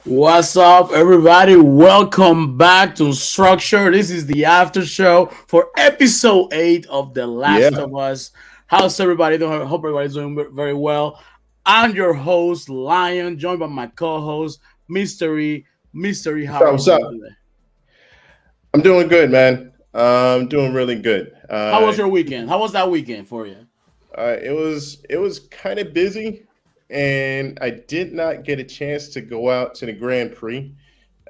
What's up, everybody? Welcome back to Structure. This is the after show for episode 8 of The Last Yeah. of Us. How's everybody doing? I hope everybody's doing very well. I'm your host, Lion, joined by my co host, Mystery. Mystery, What's how up? are you What's up? doing today? I'm doing good, man. I'm doing really good. How was your weekend? How was that weekend for you? It was kind of busy, and I did not get a chance to go out to the Grand Prix,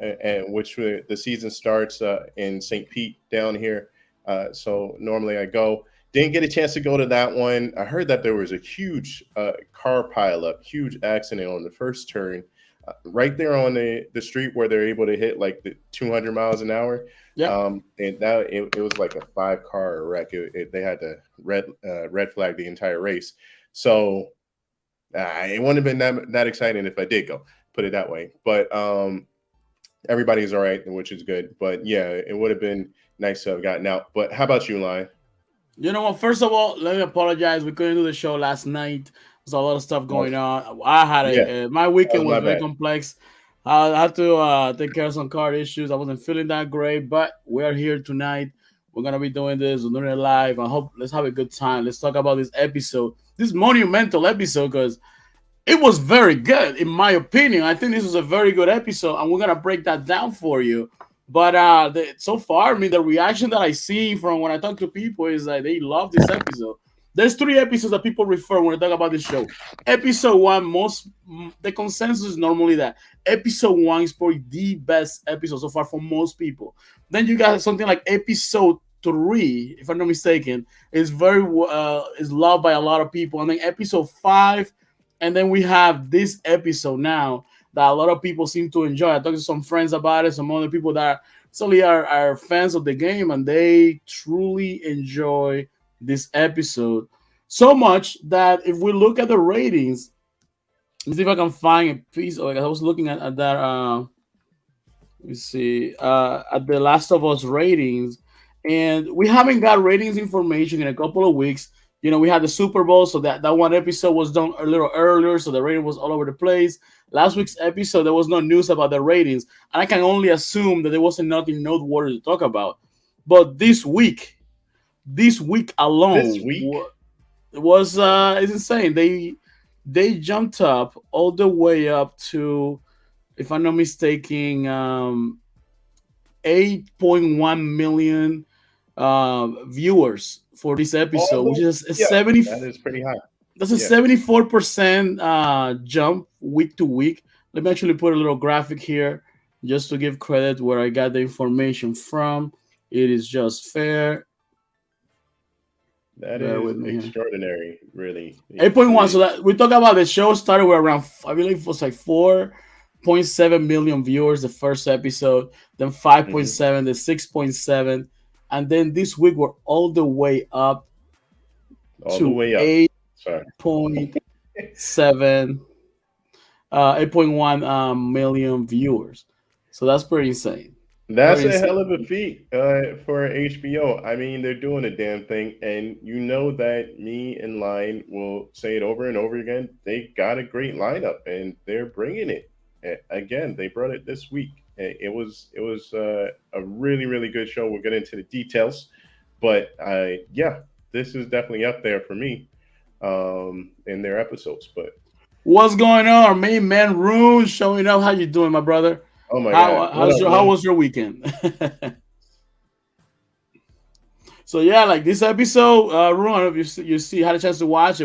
the season starts in St. Pete down here. So normally I go. Didn't get a chance to go to that one. I heard that there was a huge car pileup, huge accident on the first turn, right there on the street where they're able to hit like the 200 miles an hour. Yep. And that it was like a 5 car wreck. They had to red flag the entire race. So it wouldn't have been that exciting if I did go. Put it that way. But everybody's all right, which is good. But yeah, it would have been nice to have gotten out. But how about you, Lion? You know what? First of all, let me apologize. We couldn't do the show last night. There's a lot of stuff Oh, going on. I had yeah, my that weekend was was my very bad. complex. I had to take care of some car issues. I wasn't feeling that great, but we're here tonight. We're gonna be doing this. We're doing it live. I hope let's have a good time. Let's talk about this episode, this monumental episode, because it was very good in my opinion. I think this was a very good episode, and we're gonna break that down for you. But so far, I mean, the reaction that I see from when I talk to people is that they love this episode. There's 3 episodes that people refer when I talk about the show. Episode one, the consensus is normally that episode one is probably the best episode so far for most people. Then you got something like episode three, if I'm not mistaken, is loved by a lot of people, and then episode five, and then we have this episode now that a lot of people seem to enjoy. I talked to some friends about it, some other people that certainly are fans of the game, and they truly enjoy this episode so much that if we look at the ratings, let's see if I can find a piece. Like I was looking at that. Let me see at the Last of Us ratings, and we haven't got ratings information in a couple of weeks. You know, we had the Super Bowl, so that one episode was done a little earlier, so the rating was all over the place. Last week's episode, there was no news about the ratings, and I can only assume that there wasn't nothing noteworthy to talk about. But this week This alone week, was it's insane. They jumped up all the way up to, if I'm not mistaken, 8.1 million viewers for this episode, which almost, is a yeah, 70. that is pretty high. That's a Yeah. 74% jump week to week. Let me actually put a little graphic here just to give credit where I got the information from. It is just fair. That Bear is with me here. extraordinary, really. 8.1. So that we talk about the show started with around, I believe it was like 4.7 million viewers the first episode, then Mhm. 5.7, then 6.7, and then this week we're all the way up All the to way up. Sorry. 8.7, 8.1 million viewers. So that's pretty insane. That's Pretty a insane. hell of a feat for HBO. I mean, they're doing a damn thing, and you know that me and Line will say it over and over again. They got a great lineup, and they're bringing it. Again, they brought it this week. It was a really really good show. We'll get into the details, but yeah, this is definitely up there for me in their episodes. But What's going on? Our main man Rune showing up. How you doing, my brother? oh my god, what up, How man? was your weekend? So yeah, like this episode, Rune, if you see had a chance to watch,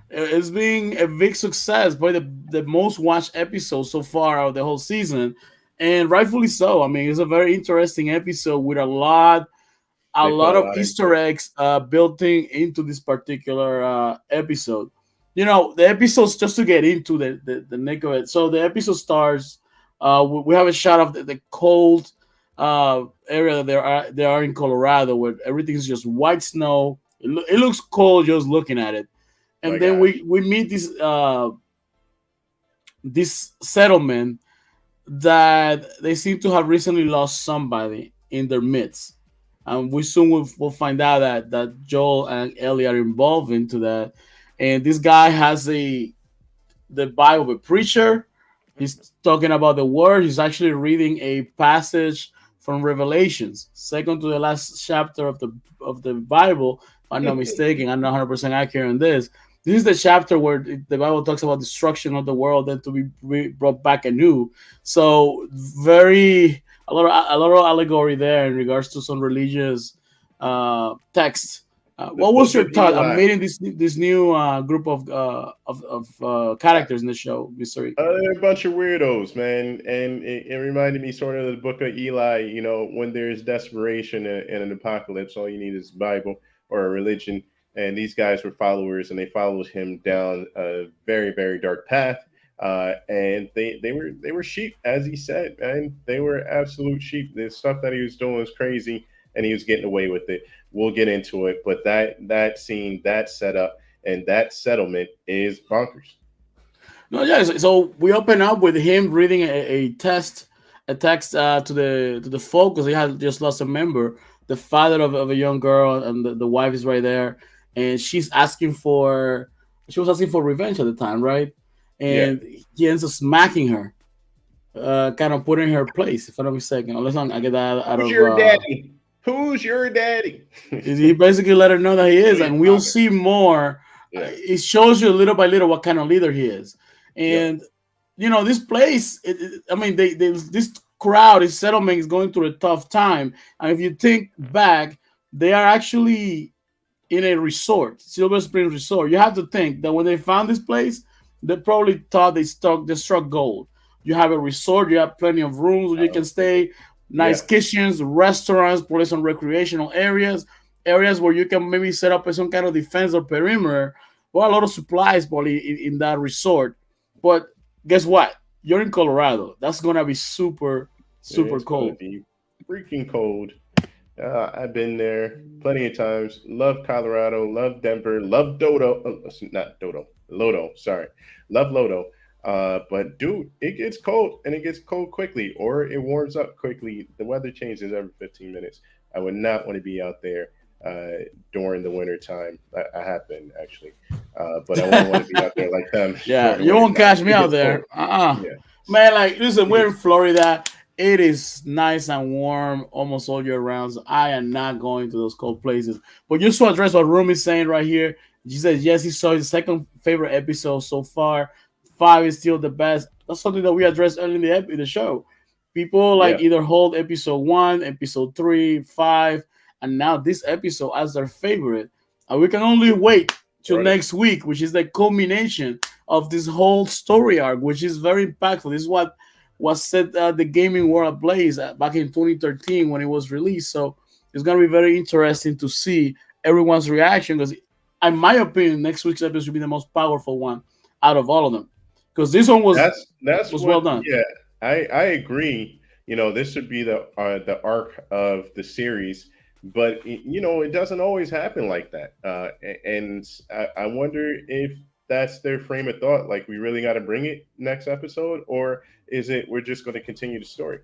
it's being a big success, probably the most watched episode so far of the whole season, and rightfully so. I mean, it's a very interesting episode with a They put lot a of lot into Easter it. eggs built into this particular episode. You know, the episodes, just to get into the nick of it. So the episode starts. We have a shot of the cold area that they are in Colorado, where everything's just white snow. It looks cold just looking at it, My and then gosh. we meet this settlement that they seem to have recently lost somebody in their midst. And we soon will find out that Joel and Ellie are involved into that. And this guy has the vibe of a preacher, He's talking about the word. He's actually reading a passage from Revelations, second to the last chapter of the Bible. If I'm not mistaken, I'm not 100% accurate on this. This is the chapter where the Bible talks about destruction of the world and to be brought back anew. So very a lot of allegory there in regards to some religious texts. The What was Book your of thought on Eli. meeting this new group of characters in the show, Mystery? They're a bunch of weirdos, man, and it reminded me sort of the Book of Eli. You know, when there's desperation and an apocalypse, all you need is the Bible or a religion. And these guys were followers, and they followed him down a very, very dark path. And they were sheep, as he said, man. They were absolute sheep. The stuff that he was doing was crazy, and he was getting away with it. We'll get into it, but that scene, that setup, and that settlement is bonkers. No, yeah. So we open up with him reading a text to the folk because he had just lost a member, the father of a young girl, and the wife is right there, and she was asking for revenge at the time, right? Yeah. And he ends up smacking her, kind of putting her place, if I'm not mistaken. Unless I get that out Who's of your daddy? Who's your daddy? he basically let her know that he is, Really and we'll father. see more. Yeah. It shows you little by little what kind of leader he is, Yep. and this place. I mean, this crowd, this settlement is going through a tough time, and if you think back, they are actually in a resort, Silver Spring Resort. You have to think that when they found this place, they probably thought they struck gold. You have a resort, you have plenty of rooms where you can stay, nice Yeah. kitchens, restaurants, probably some recreational areas, areas where you can maybe set up some kind of defense or perimeter. Well, a lot of supplies probably in that resort. But guess what? You're in Colorado. That's gonna be super, super It's gonna cold. be freaking cold. I've been there plenty of times. Love Colorado. Love Denver. Love Dodo. Not Dodo. Lodo. Sorry. Love Lodo. But dude, it gets cold and it gets cold quickly, or it warms up quickly. The weather changes every 15 minutes. I would not want to be out there during the winter time. I have been actually, but I wouldn't want to be out there like them Yeah, during the you winter won't time. catch me It out gets cold. there. Yeah, Man, like, listen, it we're in gets Florida. It is nice and warm almost all year round. So I am not going to those cold places. But just to address what Rumi is saying right here, she says, yes, he saw his second favorite episode so far. Five is still the best. That's something that we addressed early in in the show. People like yeah, either hold episode one, episode three, five, and now this episode as their favorite. And we can only wait till right. next week, which is the culmination of this whole story arc, which is very impactful. This is what was set the gaming world ablaze back in 2013 when it was released. So it's going to be very interesting to see everyone's reaction because, in my opinion, next week's episode should be the most powerful one out of all of them because this one That's was well what. done. Yeah, I agree. You know, this should be the arc of the series, but it doesn't always happen like that. And I wonder if that's their frame of thought. Like, we really got to bring it next episode, or is it we're just going to continue the story?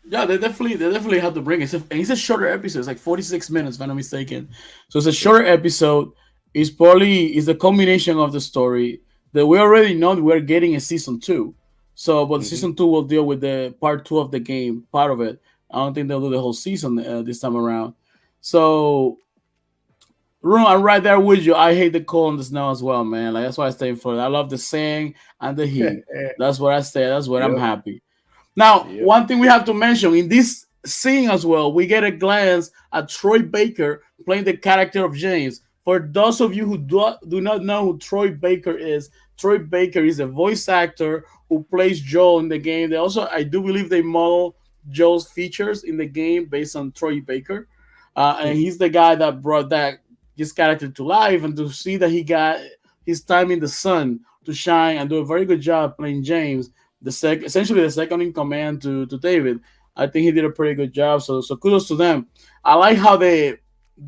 Yeah, they definitely have to bring it. It's a shorter episode. It's like 46 minutes, if I'm not mistaken. So it's a Yeah. shorter episode. It's probably is the combination of the story that we already know that we're getting a season two. So, but Hmm. season two will deal with the part two of the game, part of it. I don't think they'll do the whole season this time around. So, Room, I'm right there with you. I hate the cold and the snow as well, man. Like that's why I stay in Florida. I love the sand and the heat. That's where I stay. That's where I'm Yep. happy. Now, Yep. one thing we have to mention in this scene as well, we get a glance at Troy Baker playing the character of James. For those of you who do not know who Troy Baker is a voice actor who plays Joel in the game. They also, I do believe, they model Joel's features in the game based on Troy Baker, and he's the guy that brought that his character to life, and to see that he got his time in the sun to shine and do a very good job playing James essentially the second in command to David. I think he did a pretty good job. So kudos to them. I like how they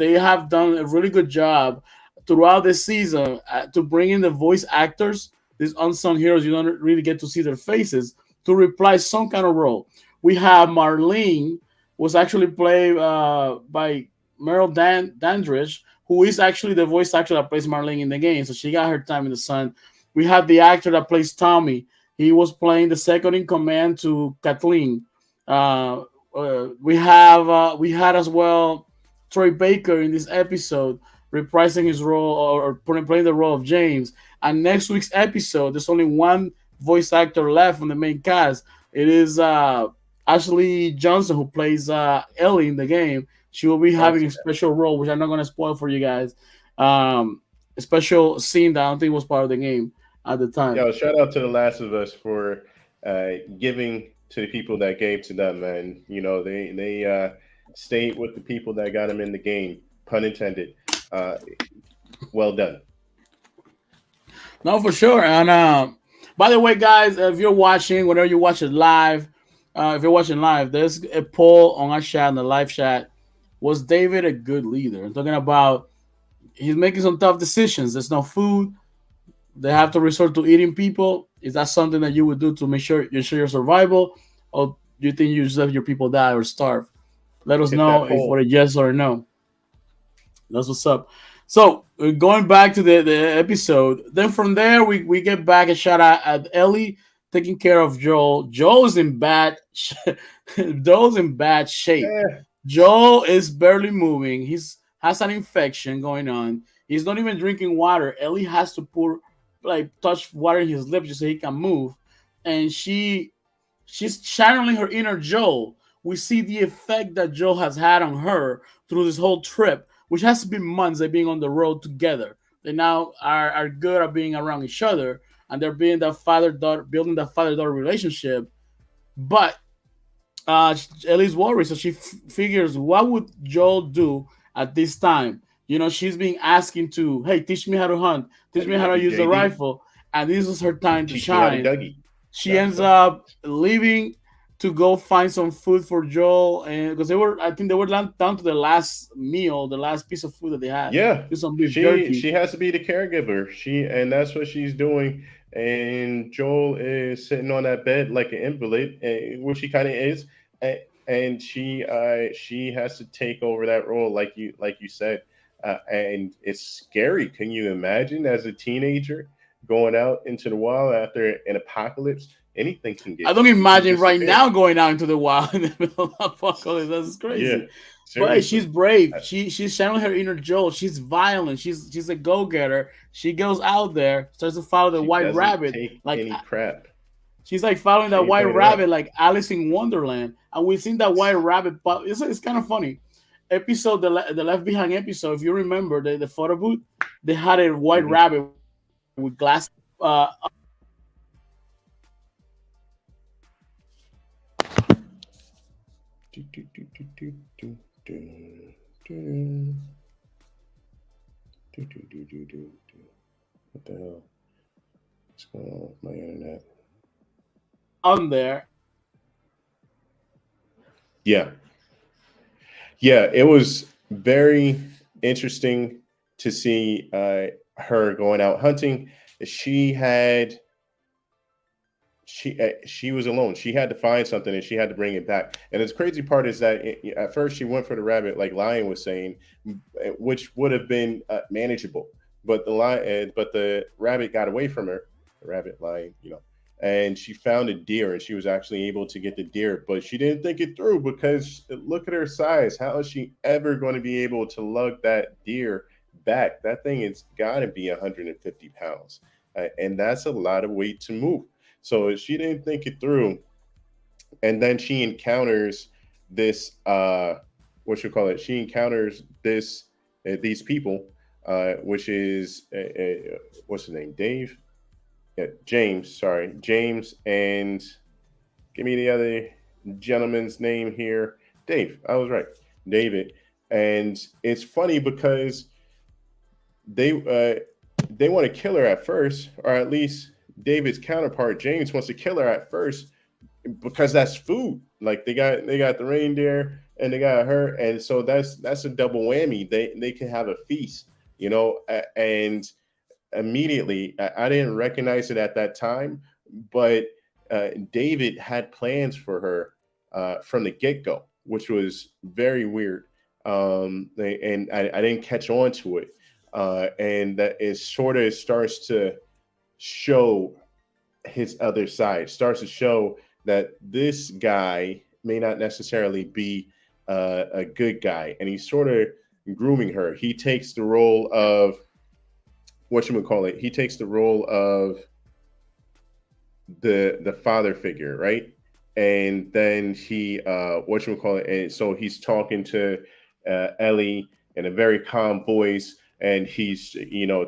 have done a really good job throughout the season to bring in the voice actors, these unsung heroes. You don't really get to see their faces to reply some kind of role. We have Marlene was actually played by Meryl Dandridge, who is actually the voice actor that plays Marlene in the game. So she got her time in the sun. We have the actor that plays Tommy, He was playing the second in command to Kathleen. We had as well Troy Baker in this episode reprising his role or playing the role of James. And next week's episode, there's only one voice actor left from the main cast. It is Ashley Johnson who plays Ellie in the game. She will be having a special role, which I'm not going to spoil for you guys. A special scene that I don't think was part of the game at the time. Yo, shout out to The Last of Us for giving to the people that gave to them, man. You know, they stayed with the people that got them in the game. Pun intended. Well done. No, for sure. And by the way, guys, if you're watching, whenever you watch it live, if you're watching live, there's a poll on our chat, in the live chat. Was David a good leader? I'm talking about he's making some tough decisions. There's no food. They have to resort to eating people. Is that something that you would do to make sure you ensure your survival, or do you think you just let your people die or starve? Let us Hit that know if poll. for a yes or a no. That's what's up. So going back to the episode, then from there we get back a shot at Ellie taking care of Joel. Joel's in bad Joel's in bad shape. Eh, Joel is barely moving. He's has an infection going on. He's not even drinking water. Ellie has to pour like touch water in his lips just so he can move. And she's channeling her inner Joel. We see the effect that Joel has had on her through this whole trip, which has been months of being on the road together. They now are good at being around each other and they're being that father daughter building that father daughter relationship. But Ellie's worried, so she figures what would Joel do at this time. You know, she's being asking to, hey, teach me how to hunt, teach me how to use the JD, rifle, and this is her time to teach me how to shine. Dougie. She ends up leaving to go find some food for Joel, and because I think they were down to the last meal, the last piece of food that they had, Yeah, just some beef she jerky. has to be the caregiver. And that's what she's doing. And Joel is sitting on that bed like an invalid, which he kind of is. And she has to take over that role, like you said. And it's scary. Can you imagine as a teenager going out into the wild after an apocalypse? Anything can I get don't you. You can imagine right disappear. now going out into the wild in the middle of apocalypse. That's Yeah, crazy. But hey, she's seriously. brave. She's channeling her inner Joel. She's violent. She's a go getter. She goes out there, starts to follow the She white doesn't rabbit. take Like any crap. she's like following She that ain't white playing around. rabbit, like Alice in Wonderland. And we've seen that white rabbit. But it's kind of funny. Episode the Left Behind episode. If you remember the photo booth, they had a white Mhm. rabbit with glass. Uh, Do, do, do, do, do, do, do, do, do, do, do, do, do. What the hell? What's going on with my internet? on there. Yeah. Yeah, it was very interesting to see her going out hunting. She had she was alone. She had to find something and she had to bring it back. And the crazy part is that at first she went for the rabbit, like Lion was saying, which would have been manageable. But the rabbit got away from her. The rabbit, Lion, and she found a deer, and she was actually able to get the deer. But she didn't think it through because look at her size. How is she ever going to be able to lug that deer back? That thing has got to be 150 pounds, and that's a lot of weight to move. So she didn't think it through, and then she encounters this what you call it? She encounters these people, which is what's his name? Dave, yeah, James. Sorry, James, and give me the other gentleman's name here. Dave. I was right, David. And it's funny because they want to kill her at first, or at least David's counterpart James wants to kill her at first because that's food. Like they got the reindeer and they got her, and so that's a double whammy. They can have a feast, and immediately I didn't recognize it at that time, but David had plans for her from the get go, which was very weird. And I didn't catch on to it, and that it sort of starts to show his other side, starts to show that this guy may not necessarily be a good guy, and he's sort of grooming her. He takes the role of what you would call it. He takes the role of the father figure, right? And then he what you would call it, and so he's talking to Ellie in a very calm voice, and he's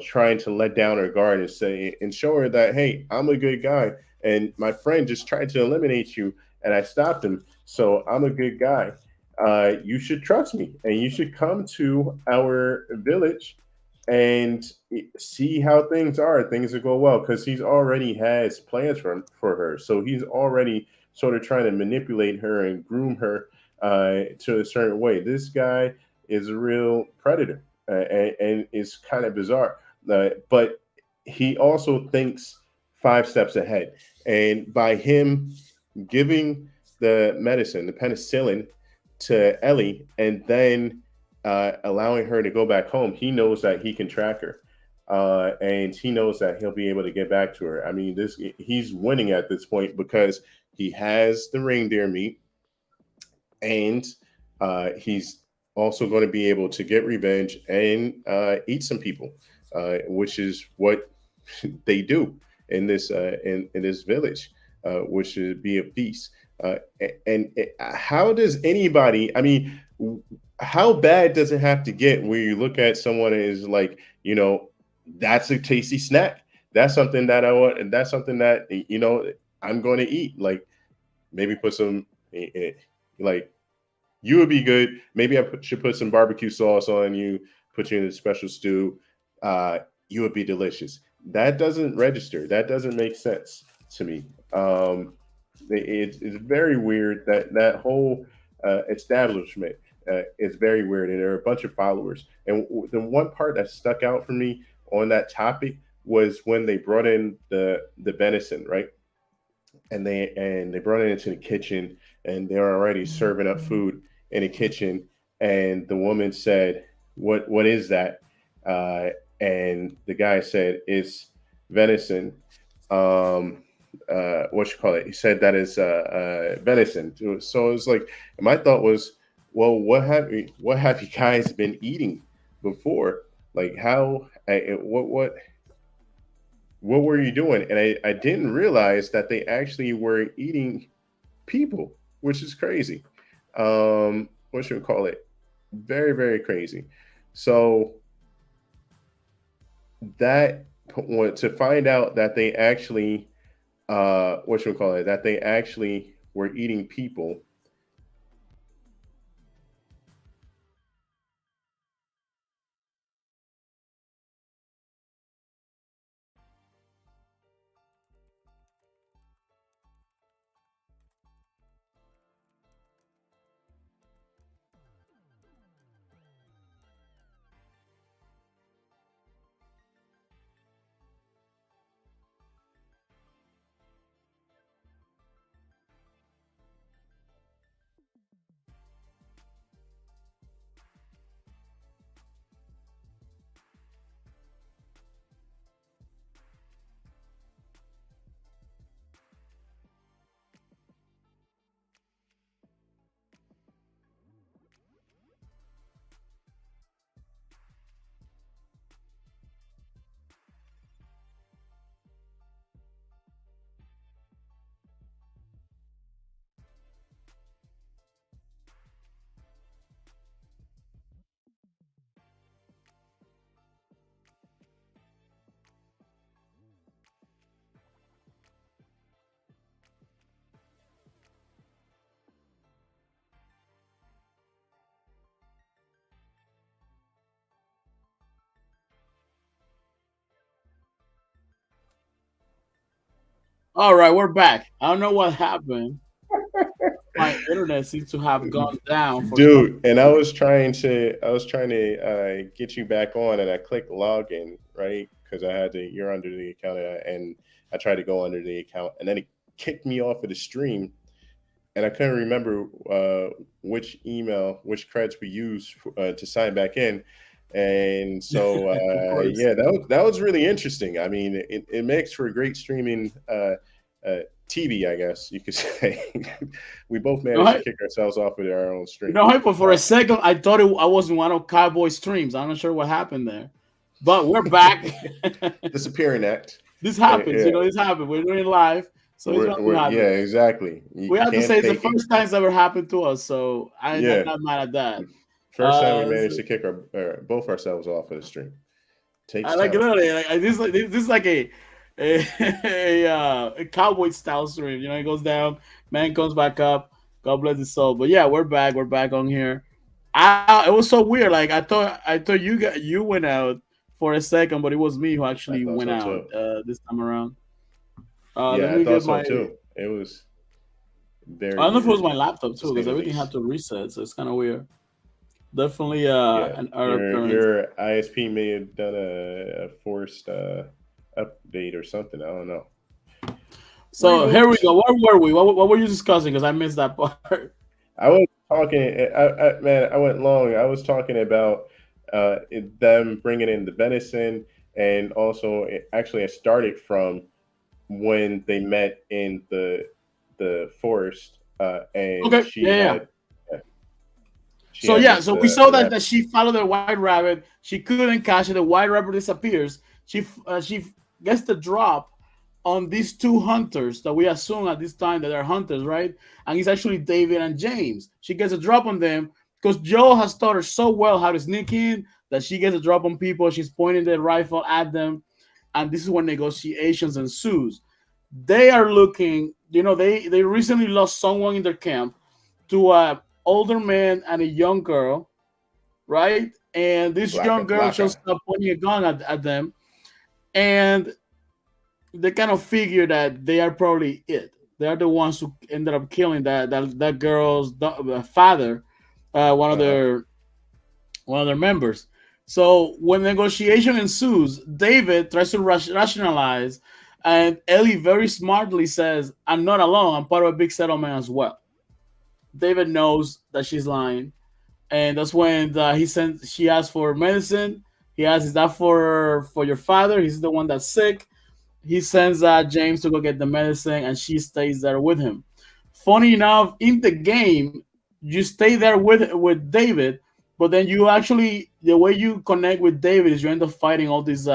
trying to let down her guard and say and show her that, hey, I'm a good guy, and my friend just tried to eliminate you, and I stopped him, so I'm a good guy. You should trust me, and you should come to our village and see how things are. Things will go well because he's already has plans for her. So he's already sort of trying to manipulate her and groom her to a certain way. This guy is a real predator, and it's kind of bizarre. But he also thinks 5 steps ahead, and by him giving the medicine, the penicillin, to Ellie, and then allowing her to go back home, he knows that he can track her, and he knows that he'll be able to get back to her. I mean, this he's winning at this point because he has the reindeer meat, and he's also going to be able to get revenge and eat some people, which is what they do in this in this village, which should be a feast. And how does anybody? I mean, how bad does it have to get where you look at someone and is like, that's a tasty snack. That's something that I want, and that's something that I'm going to eat. Like maybe put some, like you would be good. Maybe should put some barbecue sauce on you, put you in a special stew. You would be delicious. That doesn't register. That doesn't make sense to me. It's very weird that whole establishment is very weird, and there are a bunch of followers. And the one part that stuck out for me on that topic was when they brought in the venison, right? And they brought it into the kitchen, and they're already serving up food in the kitchen. And the woman said, "What is that?" Uh, and the guy said, "It's venison." Um, what you call it? He said that is venison. So it was like, my thought was, well, what have you guys been eating before? Like how? What were you doing? And I didn't realize that they actually were eating people, which is crazy. What should we call it? Very, very crazy. So that to find out that they actually, what should we call it? That they actually were eating people. All right, we're back. I don't know what happened. My internet seems to have gone down for some Dude, and I was trying to get you back on, and I clicked login, right? Because I had to, you're under the account, and I tried to go under the account, and then it kicked me off of the stream, and I couldn't remember which email, which creds we used to sign back in. And so, Of course. yeah, that was really interesting. I mean, it makes for a great streaming uh, TV, I guess you could say. We both You know, managed to kick ourselves off with our own you stream. know, but for Uh, a second, I thought I was in one of Cowboy streams. I'm not sure what happened there, but we're back. Disappearing act. This happens, Yeah, you know. This happened. We're doing live, so it's going to yeah, happen. exactly. We You have to can't say it's the fake it. first time it's ever happened to us, so I'm Yeah, not mad at that. first time we So managed to kick both ourselves off of the stream. I Takes like talent. literally this is like a a cowboy style stream. You know, it goes down, man comes back up. God bless his soul. But yeah, we're back. We're back on here. It was so weird. Like I thought you went out for a second, but it was me who I actually thought went so out too. this time around. Let Yeah, I me thought get so my. too. It was I very don't know if it was weird, my laptop to too, say because the everything had least. to reset, so it's kind of weird. Definitely Yeah, an error your occurrence. your ISP may have done a forced update or something. I don't know. So here we Reboot. go. Where were we? What were you discussing? Because I missed that part. I was talking. Man, I went long. I was talking about them bringing in the venison, and also actually, I started from when they met in the forest, and Okay. Yeah, yeah. she So had yeah, this so we saw the that rabbit. she followed the white rabbit. She couldn't catch it. The white rabbit disappears. She gets the drop on these two hunters that we assume at this time that they're hunters, right? And it's actually David and James. She gets a drop on them because Joe has taught her so well how to sneak in that she gets a drop on people. She's pointing the rifle at them, and this is when negotiations ensues. They are looking, they recently lost someone in their camp to a older man and a young girl, right? And this young girl just Blanca. pointing a gun at them, and they kind of figure that they are probably it. They are the ones who ended up killing that girl's father, one of Uh huh. their members. So when negotiation ensues, David tries to rationalize, and Ellie very smartly says, "I'm not alone. I'm part of a big settlement as well." David knows that she's lying, and that's when she asks for medicine. He asks, "Is that for your father? He's the one that's sick." He sends James to go get the medicine, and she stays there with him. Funny enough, in the game, you stay there with David, but then you actually the way you connect with David is you end up fighting all these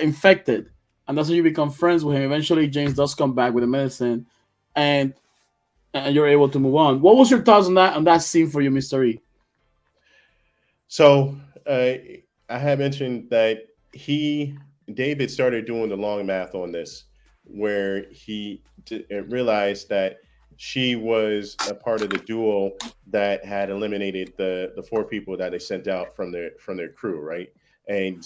infected, and that's how you become friends with him. Eventually, James does come back with the medicine, and you're able to move on. What was your thoughts on that scene for you, Mister E? So I had mentioned that David started doing the long math on this, where he realized that she was a part of the duo that had eliminated the four people that they sent out from their crew, right? And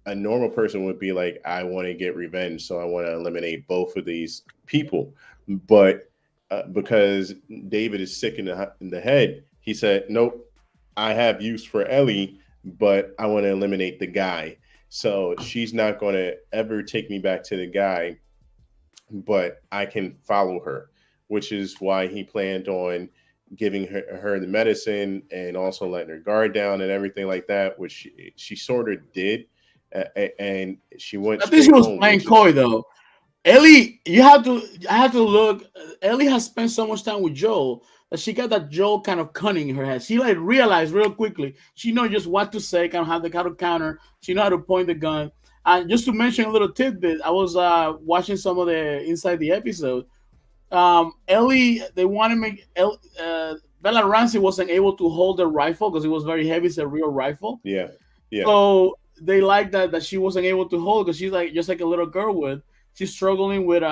a normal person would be like, I want to get revenge, so I want to eliminate both of these people, but because David is sick in the head, he said, nope, I have use for Ellie, but I want to eliminate the guy. So she's not going to ever take me back to the guy, but I can follow her, which is why he planned on giving her the medicine and also letting her guard down and everything like that, which she sort of did. And she went I think she straight was home, playing which is coy though. Ellie, I have to look. Ellie has spent so much time with Joel that she got that Joel kind of cunning in her head. She like realized real quickly. She knows just what to say, kind of how to counter. She know how to point the gun. And just to mention a little tidbit, I was watching some of the inside the episode. Ellie, they want to make Bella Ramsey wasn't able to hold the rifle because it was very heavy. It's a real rifle, yeah, yeah. so they like that she wasn't able to hold because she's like just like a little girl would. She's struggling with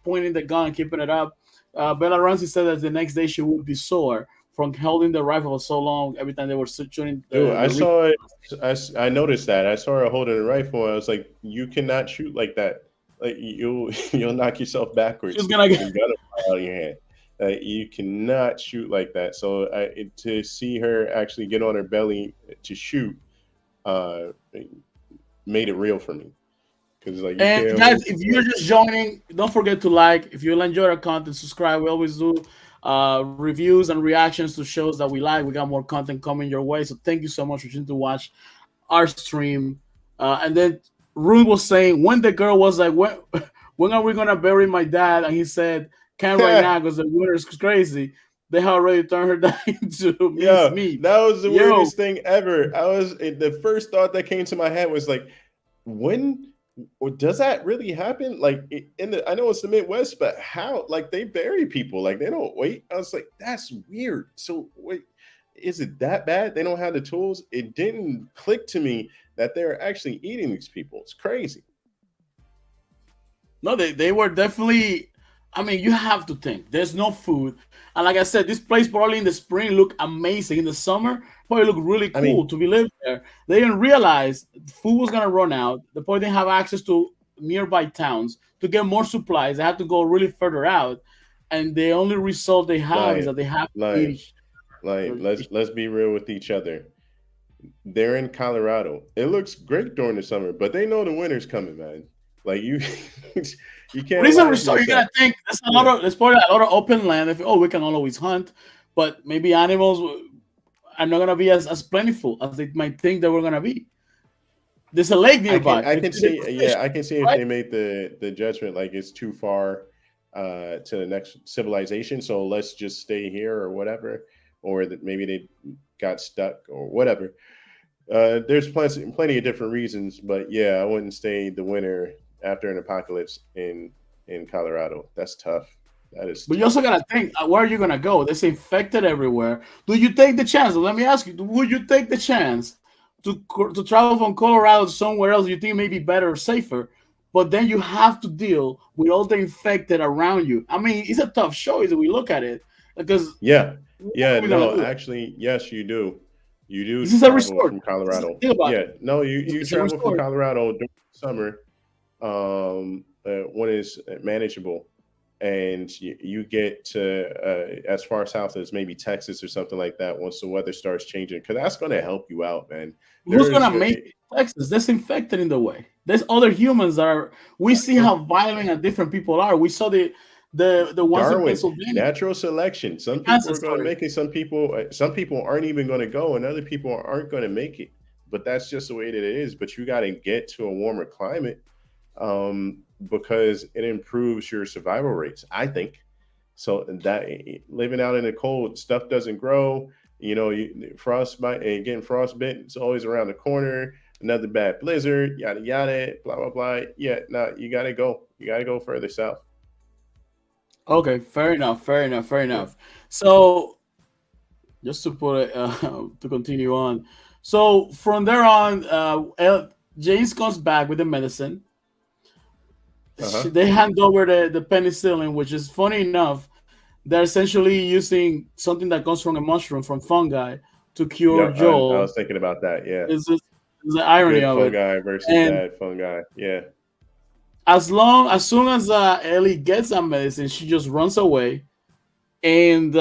pointing the gun, keeping it up. Bella Ramsey said that the next day she would be sore from holding the rifle for so long. Every time they were shooting Dude, I the recon. saw it. I noticed that. I saw her holding a rifle. And I was like, you cannot shoot like that. Like you'll knock yourself She was backwards gonna with get. a gun out of your hand. You cannot shoot like that. So to see her actually get on her belly to shoot it made it real for me because like you And can't guys, hold. if you're just joining, don't forget to like. If you enjoy our content, subscribe. We always do reviews and reactions to shows that we like. We got more content coming your way. So thank you so much for choosing to watch our stream. And then Rune was saying when the girl was like, when are we gonna bury my dad? And he said, can't right now because the winter's crazy. They had already turned her down into Miss Yeah, Meat. that was the Yo, weirdest thing ever. The first thought that came to my head was like, when or does that really happen? Like in the, I know it's the Midwest, but how? Like they bury people, like they don't wait. I was like, that's weird. So wait, is it that bad? They don't have the tools. It didn't click to me that they're actually eating these people. It's crazy. no, they were definitely. I mean, you have to think. There's no food, and like I said, this place probably in the spring look amazing. In the summer, probably look really I cool mean, to be living there. They didn't realize food was gonna run out. They probably didn't have access to nearby towns to get more supplies. They had to go really further out, and the only result they have is like, that they have to like, eat. let's be real with each other. They're in Colorado. It looks great during the summer, but they know the winter's coming, man. Like you, you But can't it's a lie to resort. You yourself. gotta think. There's a lot Yeah, of there's probably a lot of open land. If we can always hunt, but maybe animals are not gonna be as plentiful as they might think they were gonna be. There's a lake nearby. I Maybe can they see. could fish, Yeah, I can see if right? they made the judgment like it's too far to the next civilization, so let's just stay here or whatever, or that maybe they got stuck or whatever. There's plenty of different reasons, but yeah, I wouldn't stay the winter after an apocalypse in Colorado. That's tough. That is But you also tough. gotta think, where are you gonna go? There's infected everywhere. Do you take the chance? Let me ask you: would you take the chance to travel from Colorado to somewhere else you think may be better or safer? But then you have to deal with all the infected around you. I mean, it's a tough choice if we look at it because Yeah, what yeah. are we gonna No, do? actually, yes, you do. You do This is a travel resort. from Colorado. Think about Yeah, it. no, you It's a travel from resort. Colorado during the summer when it's manageable, and you get to as far south as maybe Texas or something like that once the weather starts changing, because that's going to help you out, man. Who's There's gonna make it? Texas? There's infected in the way. There's other humans that are. We see how violent and different people are. We saw the ones in Darwin, Pennsylvania, natural selection. the Some people Kansas. are going to Sorry. make it. Some people aren't even going to go, and other people aren't going to make it. But that's just the way that it is. But you got to get to a warmer climate because it improves your survival rates. I think so. That living out in the cold, stuff doesn't grow. You know, frostbite and getting frostbitten. It's always around the corner. Another bad blizzard, yada yada, blah blah blah. Yeah, no, you got to go. You got to go further south. Okay, fair enough. Fair enough. Fair Yeah. enough. So just to put it to continue on. So from there on, James comes back with the medicine. Uh huh. They hand over the penicillin, which is funny enough. They're essentially using something that comes from a mushroom, from fungi, to cure Yep, I Joel. was thinking about that. Yeah, It's the irony good of it. fungi versus And bad fungi. Yeah, as soon as Ellie gets that medicine, she just runs away. And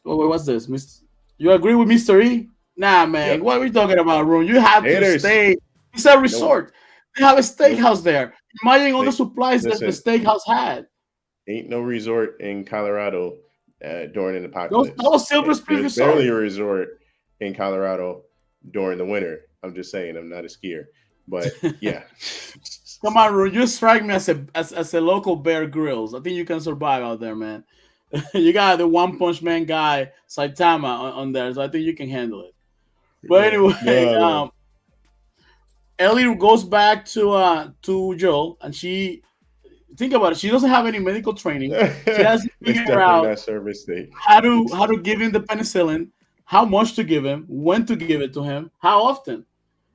what's this? You agree with Mr. E? Nah, man. yep. What are we talking about, Room? You have to Haters. stay. It's a Nope, resort. They have a nope. steakhouse there. Imagine all the They supplies that the listen. steakhouse had. Ain't no resort in Colorado during an That apocalypse. was Silver Spring There's barely Resort. a resort in Colorado during the winter. I'm just saying. I'm not a skier, but yeah. Come on, Ru, you strike me as a local Bear Grylls. I think you can survive out there, man. You got the One Punch Man guy Saitama on there, so I think you can handle it. But Yeah. anyway, No, man. Ellie goes back to Joel, and she think about it. She doesn't have any medical training. She has to It's figure definitely out not service state. how to give him the penicillin, how much to give him, when to give it to him, how often.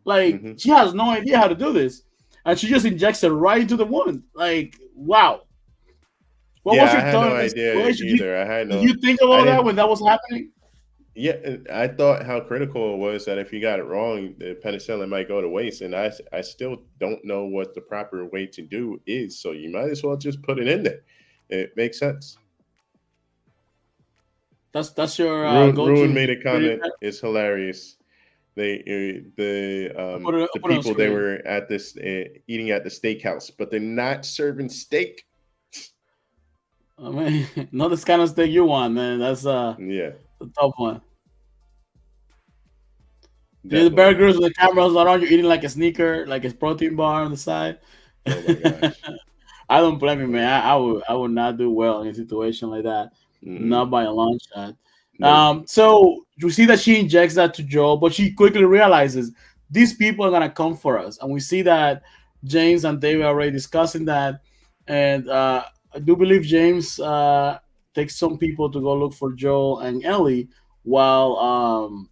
Like Hmm. she has no idea how to do this, and she just injects it right into the wound. Like wow, what was Yeah, I your had thought no in this idea situation? either. I had Did no. you think I about that didn't. when that was happening? Yeah, I thought how critical it was that if you got it wrong, the penicillin might go to waste, and I still don't know what the proper way to do is. So you might as well just put it in there. It makes sense. That's your Ruin go-to. made a comment. It's hilarious. They I'll the put it on people they screen. were at this eating at the steakhouse, but they're not serving steak. I mean, not this kind of steak you want, man. That's Yeah, the tough one. You the definitely Bear not. Grylls with the cameras not on, you're eating like a sneaker, like a protein bar on the side. Oh my gosh. I don't blame you, man. Oh, I would not do well in a situation like that. mm-mm. Not by a long shot. Nope. So you see that she injects that to Joel, but she quickly realizes these people are gonna come for us, and we see that James and David are already discussing that, and I do believe James takes some people to go look for Joel and Ellie, while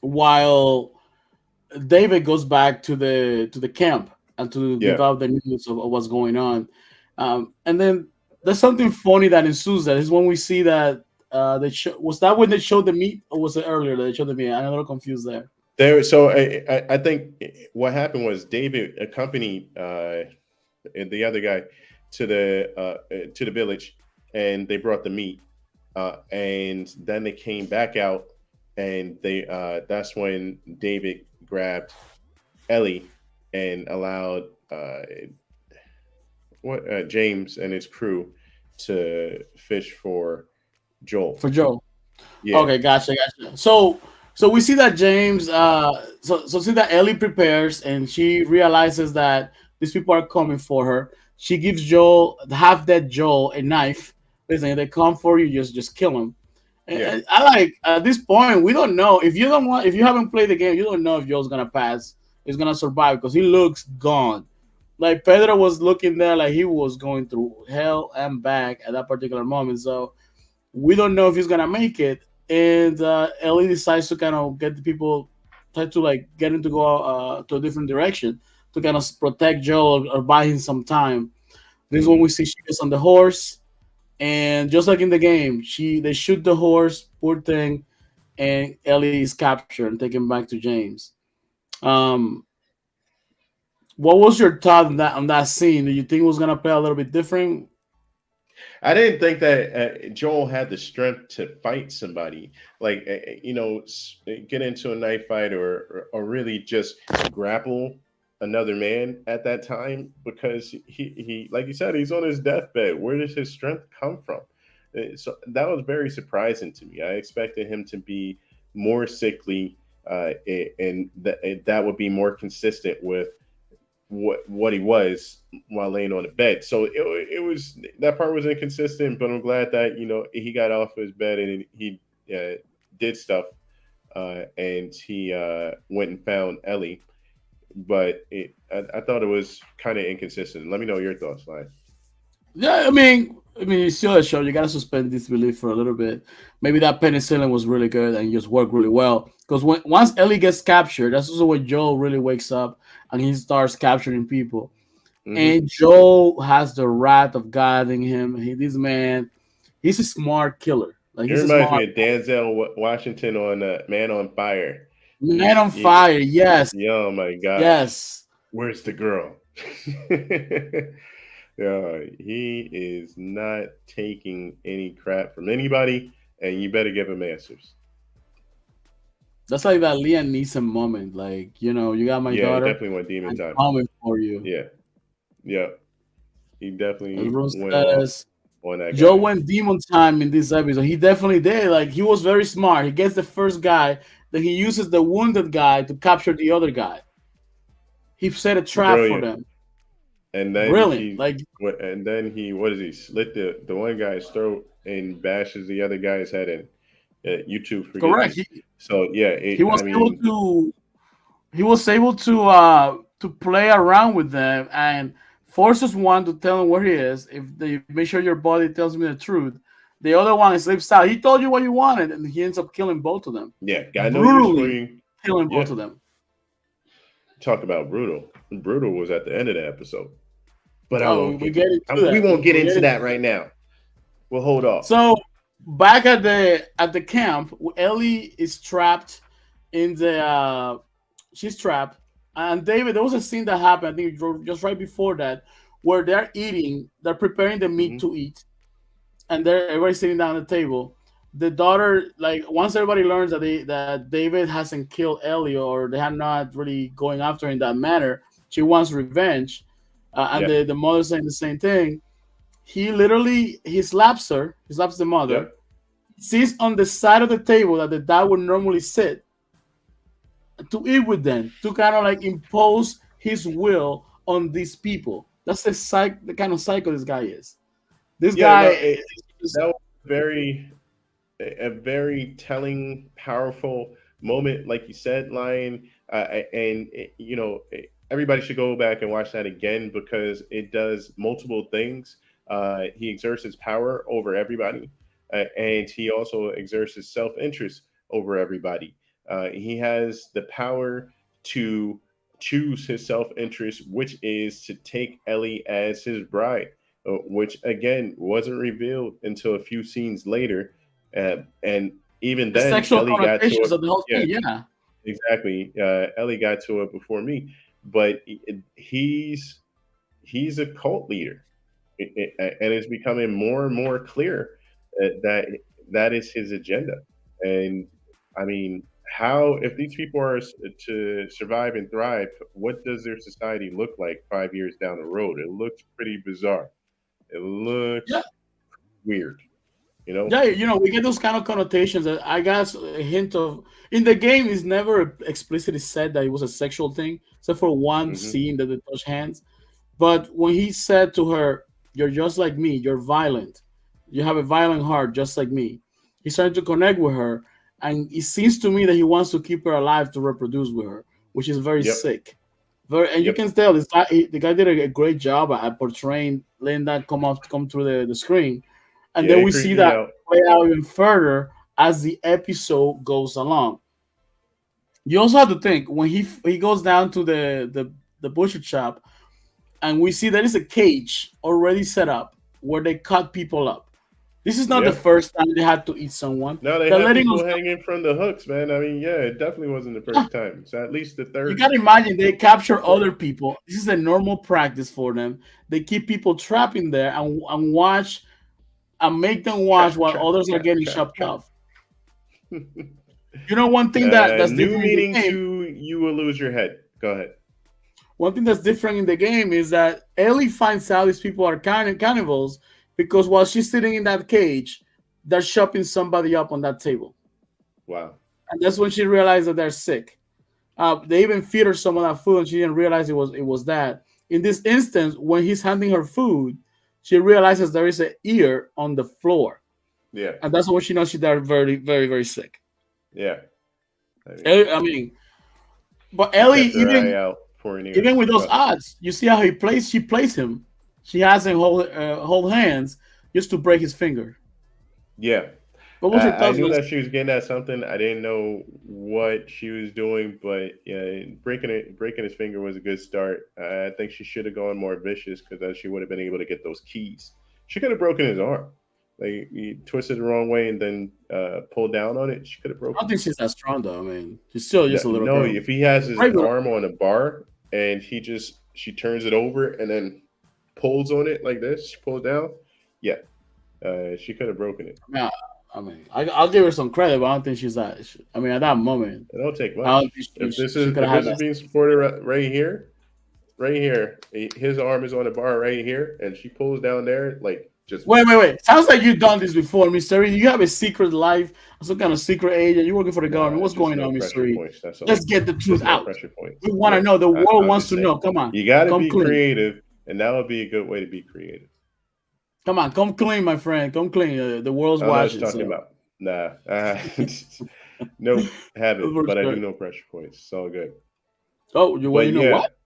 while David goes back to the camp and to give Yeah. out the news of what's going on. And then there's something funny that ensues. That is when we see that was that when they showed the meat, or was it earlier that they showed the meat? I'm a little confused there. There. So I think what happened was David accompanied the other guy to the village, and they brought the meat, and then they came back out, and they that's when David grabbed Ellie and allowed what James and his crew to fish for Joel. For Joe. Yeah, Okay, gotcha. So we see that James so see that Ellie prepares and she realizes that these people are coming for her. She gives Joel half dead Joel a knife. Listen, if they come for you, just kill him. yeah, And I like at this point we don't know if you haven't played the game, you don't know if Joel's gonna pass, he's gonna survive because he looks gone. Like Pedro was looking there like he was going through hell and back at that particular moment. So we don't know if he's gonna make it. And Ellie decides to kind of get the people, try to like get him to go to a different direction to kind of protect Joe, or buy him some time. This is when we hmm see she gets on the horse, and just like in the game, they shoot the horse, poor thing, and Ellie is captured and taken back to James. Um, what was your thought on that scene? Do you think it was gonna play a little bit different? I didn't think that Joel had the strength to fight somebody, like get into a knife fight, or really just grapple another man at that time, because he like you said, he's on his deathbed. Where does his strength come from? So that was very surprising to me. I expected him to be more sickly, and that would be more consistent with what he was while laying on the bed. So it was, that part was inconsistent, but I'm glad that he got off his bed and he did stuff, and he went and found Ellie. But I thought it was kind of inconsistent. Let me know your thoughts, Ryan. Yeah, I mean, it's still a show. You gotta suspend disbelief for a little bit. Maybe that penicillin was really good and just worked really well. Because once Ellie gets captured, that's also when Joel really wakes up and he starts capturing people. Hmm And Joel has the wrath of God in him. This man, he's a smart killer. Like It he's a reminds me smart of Denzel Washington on Man on Fire. man on fire. Yes, Yeah, oh my gosh, yes. where's the girl? Yeah, he is not taking any crap from anybody, and you better give him answers. That's like that Liam Neeson moment. Like, you got my Yeah, it daughter. definitely went demon I'm time. coming for you. Yeah, yeah, he As definitely Rose went off says, on that Joe guy. went demon time in this episode. He definitely did. Like he was very smart. He gets the first guy, then he uses the wounded guy to capture the other guy. He set a trap for Brilliant. them. And then Brilliant. he, Like and then he, what is he? Slit the one guy's throat and bashes the other guy's head in. YouTube forgive correct. me. So yeah, He was I able mean, to he was able to play around with them and forces one to tell him where he is. If they make sure your body tells me the truth, the other one slips out. He told you what you wanted, and he ends up killing both of them. yeah, got no use for Brutally you. killing Yeah, both of them. talk about brutal. Brutal was at the end of the episode, but I Oh, won't we get. get into We that. won't get We get into into that that. right now. We'll hold off. So back at the camp, Ellie is trapped in the. She's trapped, and David. There was a scene that happened. I think just right before that, where they're eating. They're preparing the meat Hmm to eat, and they're everybody's sitting down at the table. The daughter, like once everybody learns that David hasn't killed Ellie, or they have not really going after her in that manner, she wants revenge, and Yeah, the mother saying the same thing. he slaps her, he slaps the mother, Yep. sits on the side of the table that the dad would normally sit to eat with them, to kind of like impose his will on these people. That's the kind of psycho this guy is. This Yeah. guy No, is that was a very telling, powerful moment, like you said, Lion. And everybody should go back and watch that again because it does multiple things. He exerts his power over everybody, and he also exerts his self interest over everybody. He has the power to choose his self interest, which is to take Ellie as his bride, which again wasn't revealed until a few scenes later. And even the then, sexual Ellie got to connotations it. of the whole Yeah, thing. Yeah, exactly. Ellie got to it before me, but he's a cult leader, and it's becoming more and more clear that that is his agenda. And I mean, how if these people are to survive and thrive, what does their society look like 5 years down the road? It looks pretty bizarre. It yeah, looks weird, you know. yeah. We get those kind of connotations. That I guess a hint of in the game is never explicitly said that it was a sexual thing, except for one Hmm. scene that they touch hands. But when he said to her, "You're just like me. You're violent. You have a violent heart, just like me." He started to connect with her, and it seems to me that he wants to keep her alive to reproduce with her, which is very Yep, sick. Very, and you yep. can tell this guy, the guy did a great job at portraying letting that come through the screen, and Yeah, then it we creeped see me that out. play out even further as the episode goes along. You also have to think when he goes down to the butcher shop, and we see there is a cage already set up where they cut people up. This is not the Yeah. first time they had to eat someone. Now they They're have letting people us. hanging from the hooks, man. I mean, yeah, it definitely wasn't the Yeah, first time. It's at least the you third gotta imagine they capture or fourth. other people. This is a normal practice for them. They keep people trapped in there and watch and make them watch Trap, while trap, others are trap, getting trap, chopped trap. off. One thing that's New different in the meaning game. to you will lose your head. Go ahead. One thing that's different in the game is that Ellie finds out these people are cannibals because while she's sitting in that cage, they're chopping somebody up on that table. Wow. And that's when she realized that they're sick. They even feed her some of that food, and she didn't realize it was that. In this instance, when he's handing her food, she realizes there is an ear on the floor, Yeah. and that's when she knows they're very, very, very sick. Yeah. I mean, I mean, but she Ellie, kept her eye even out for an ear. even with Go those ahead. odds, you see how she plays him. She has him hold hands just to break his finger. Yeah. What was your I thoughts knew on this? that she was getting at something. I didn't know what she was doing, but yeah, breaking his finger was a good start. I think she should have gone more vicious because then she would have been able to get those keys. She could have broken his arm. Like he twisted the wrong way and then pulled down on it. She could have I don't broken it. think she's that strong though. I mean, she's still No, just a little no, girl. if he has his Regular. arm on a bar and she turns it over and then pulls on it like this, she pulls down. Yeah, she could have broken it. Yeah, I'll give her some credit, but I don't think she's that. I mean, at that moment, It don't take I don't much. think If this she is could if have this had is that. being supported right here, his arm is on the bar right here, and she pulls down there, like just Wait. Sounds like you've done this before, Mystery. You have a secret life, some kind of secret agent. You're working for the government. nah, What's just going no on, pressure Mystery? points. That's Let's all. get the truth Just no out. pressure points. We want to Look, know. The world I'm wants just to saying, know. Come on, you got to come be clean. creative, and that would be a good way to be creative. Come on, come clean, my friend. Come clean. The world's I don't know what watching. you're talking So, about. Nah, nope, haven't, for but I do sure. know pressure points. It's all good. Oh, you But know yeah, what?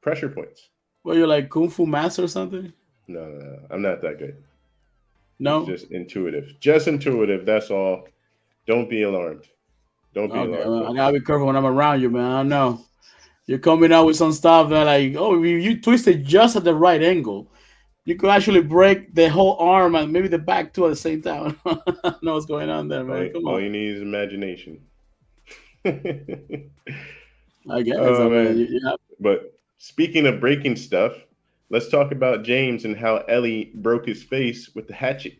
pressure points. Well, you're like kung fu master or something? No, no, no, I'm not that good. It's No. just intuitive. Just intuitive. That's all. Don't be alarmed. Don't be Okay, alarmed, well, I folks. gotta be careful when I'm around you, man. I don't know. You're coming out with some stuff that, like, oh, you twisted just at the right angle. You could actually break the whole arm and maybe the back too at the same time. I don't know what's going on there, man. Come All on. you need is imagination. I guess. I Oh mean, man. yeah. But speaking of breaking stuff, let's talk about James and how Ellie broke his face with the hatchet.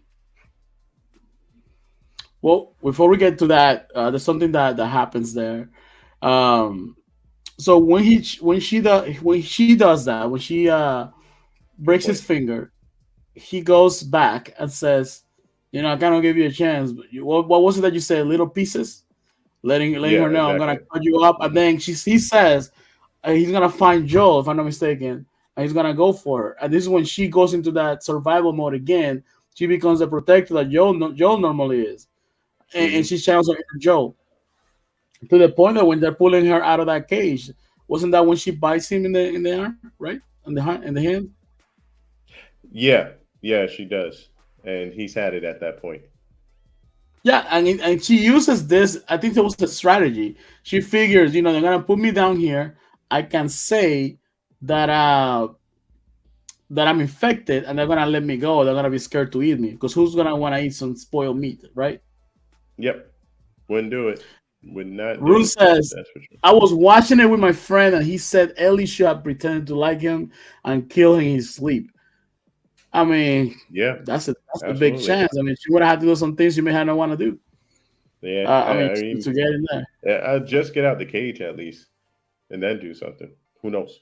Well, before we get to that, there's something that happens there. Um, so when she does that, when she breaks his Point. finger, he goes back and says, I cannot give you a chance. But what was it that you said? Little pieces, letting Yeah, her know I'm gonna exactly. cut you up, and Mhm. then he says he's gonna find Joel, if I'm not mistaken, and he's gonna go for her. And this is when she goes into that survival mode again. She becomes the protector that Joel normally is, and Mhm. she channels her inner Joel to the point that when they're pulling her out of that cage, wasn't that when she bites him in the arm, right? In the hand. Yeah, yeah, she does, and he's had it at that point. Yeah, and she uses this. I think it was a strategy. She figures, they're gonna put me down here. I can say that that I'm infected, and they're gonna let me go. They're gonna be scared to eat me because who's gonna want to eat some spoiled meat, right? Yep, wouldn't do it. Would not do Rune it. says, That's for sure. I was watching it with my friend, and he said Ellie should have pretended to like him and kill him in his sleep. I mean, Yeah, that's a big absolutely. chance. I mean, she would have had to do some things you may have not want to do. Yeah, I mean, I mean, to get in there. I'd just get out the cage at least, and then do something. Who knows?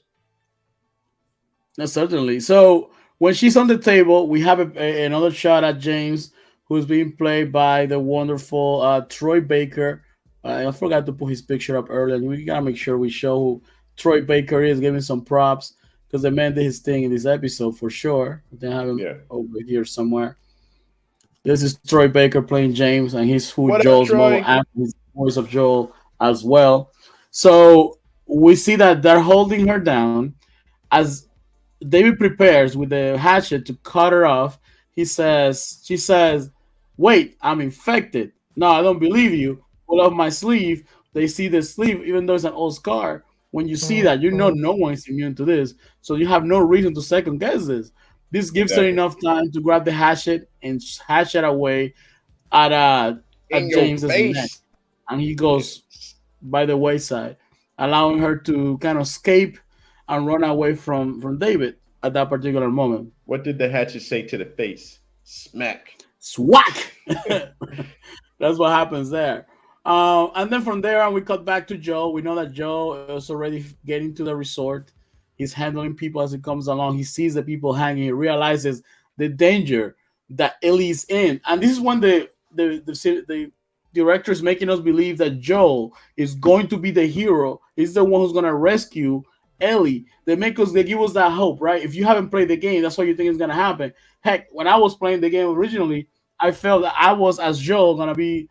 Certainly. So when she's on the table, we have another shot at James, who's being played by the wonderful Troy Baker. I forgot to put his picture up earlier. We gotta make sure we show who Troy Baker is, giving some props because the man did his thing in this episode for sure. I think I have him Yeah. over here somewhere. This is Troy Baker playing James, and he's who What up, Joel's mobile Troy? app, his voice of Joel as well. So we see that they're holding her down as David prepares with the hatchet to cut her off. She says, "Wait, I'm infected. No, I don't believe you." Pull off my sleeve. They see the sleeve, even though it's an old scar. When you see that, no one is immune to this. So you have no reason to second guess this. This gives her Exactly. enough time to grab the hatchet and hatch it away at uh In at your James's neck. face. And he Yeah. goes by the wayside, allowing her to kind of escape and run away from David at that particular moment. What did the hatchet say to the face? Smack. Swack! That's what happens there. And then from there on, we cut back to Joe. We know that Joe is already getting to the resort. He's handling people as he comes along. He sees the people hanging. He realizes the danger that Ellie's in. And this is when the director is making us believe that Joe is going to be the hero. He's the one who's going to rescue Ellie. They give us that hope, right? If you haven't played the game, that's what you think is going to happen. Heck, when I was playing the game originally, I felt that I was as Joel gonna be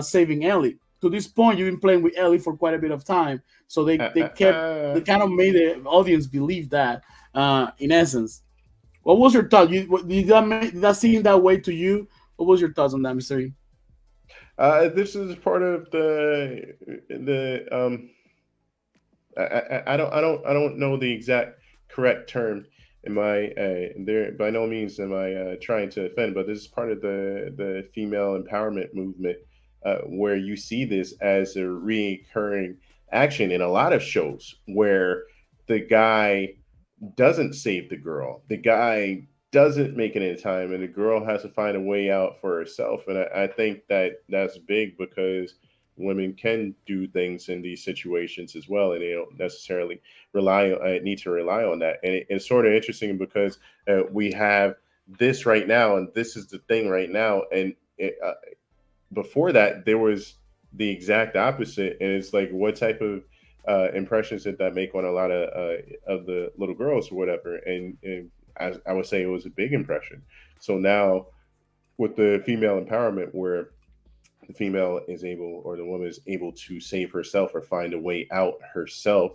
saving Ellie. To this point, you've been playing with Ellie for quite a bit of time, so they kind of made the audience believe that. In essence, what was your thought? Did that seem that way to you? What was your thoughts on that, Mystery? This is part of the. I don't know the exact correct term. Am I there? By no means am I trying to offend, but this is part of the female empowerment movement, where you see this as a recurring action in a lot of shows where the guy doesn't save the girl, the guy doesn't make it in time, and the girl has to find a way out for herself. And I think that that's big because women can do things in these situations as well, and they don't necessarily need to rely on that. And it's sort of interesting because we have this right now, and this is the thing right now. And before that, there was the exact opposite, and it's like, what type of impressions did that make on a lot of the little girls or whatever? And I would say it was a big impression. So now with the female empowerment, where the female is able, or the woman is able to save herself or find a way out herself,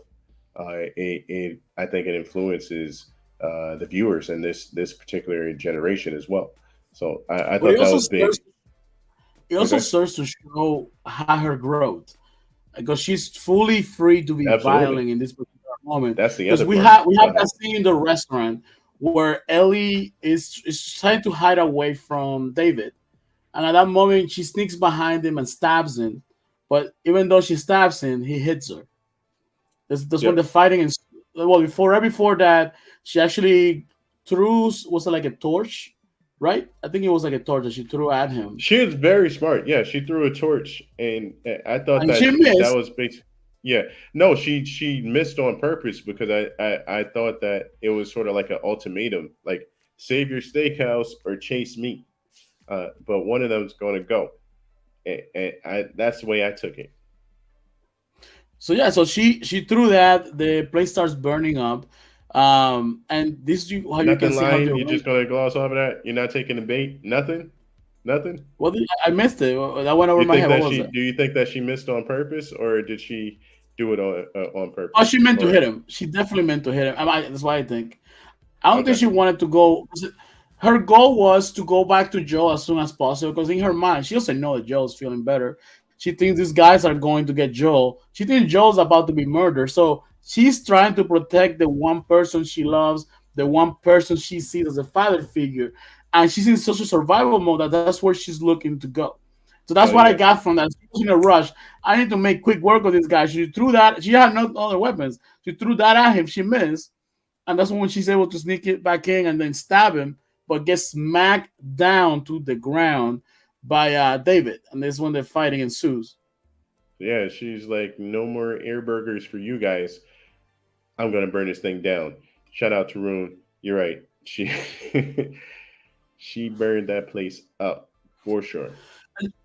I think it influences the viewers and this particular generation as well. So I But thought that was big. it also Okay, serves to show her growth because she's fully free to be absolutely. violent in this particular moment. That's the Because other part. we Go have ahead. that scene in the restaurant where Ellie is trying to hide away from David, and at that moment she sneaks behind him and stabs him. But even though she stabs him, he hits her. That's when the Yep. fighting is. Well, before that, she actually threw, was it like a torch, right? I think it was like a torch that she threw at him, She was very smart. Yeah, she threw a torch, and I thought and she that missed. was basic. Yeah, no, she missed on purpose because I thought that it was sort of like an ultimatum. Like, save your steakhouse or chase me. But one of them's going to go. That's the way I took it. So yeah, so she threw that. The place starts burning up, and this is how you can Nothing see how lying. the You're just going to gloss over that. You're not taking the bait. Nothing. Nothing. I missed it. That went over You my think head. What that was she? it? Do you think that she missed on purpose, or did she do it on Oh, purpose? she meant to Or hit him. She definitely meant to hit him. That's why I think. I don't think okay, she wanted to go. Her goal was to go back to Joe as soon as possible because in her mind, she doesn't know that Joe's feeling better. She thinks these guys are going to get Joe. She thinks Joe's about to be murdered. So she's trying to protect the one person she loves, the one person she sees as a father figure. And she's in such a survival mode that that's where she's looking to go. So that's so what I yeah, got from that. She was in a rush. I need to make quick work of this guy. She threw that. She had no other weapons. She threw that at him. She missed, and that's when she's able to sneak it back in and then stab him, but gets smacked down to the ground by David, and this is when the fighting ensues. yeah. She's like, no more air burgers for you guys. I'm gonna burn this thing down. Shout out to Rune. You're right. She she burned that place up for sure.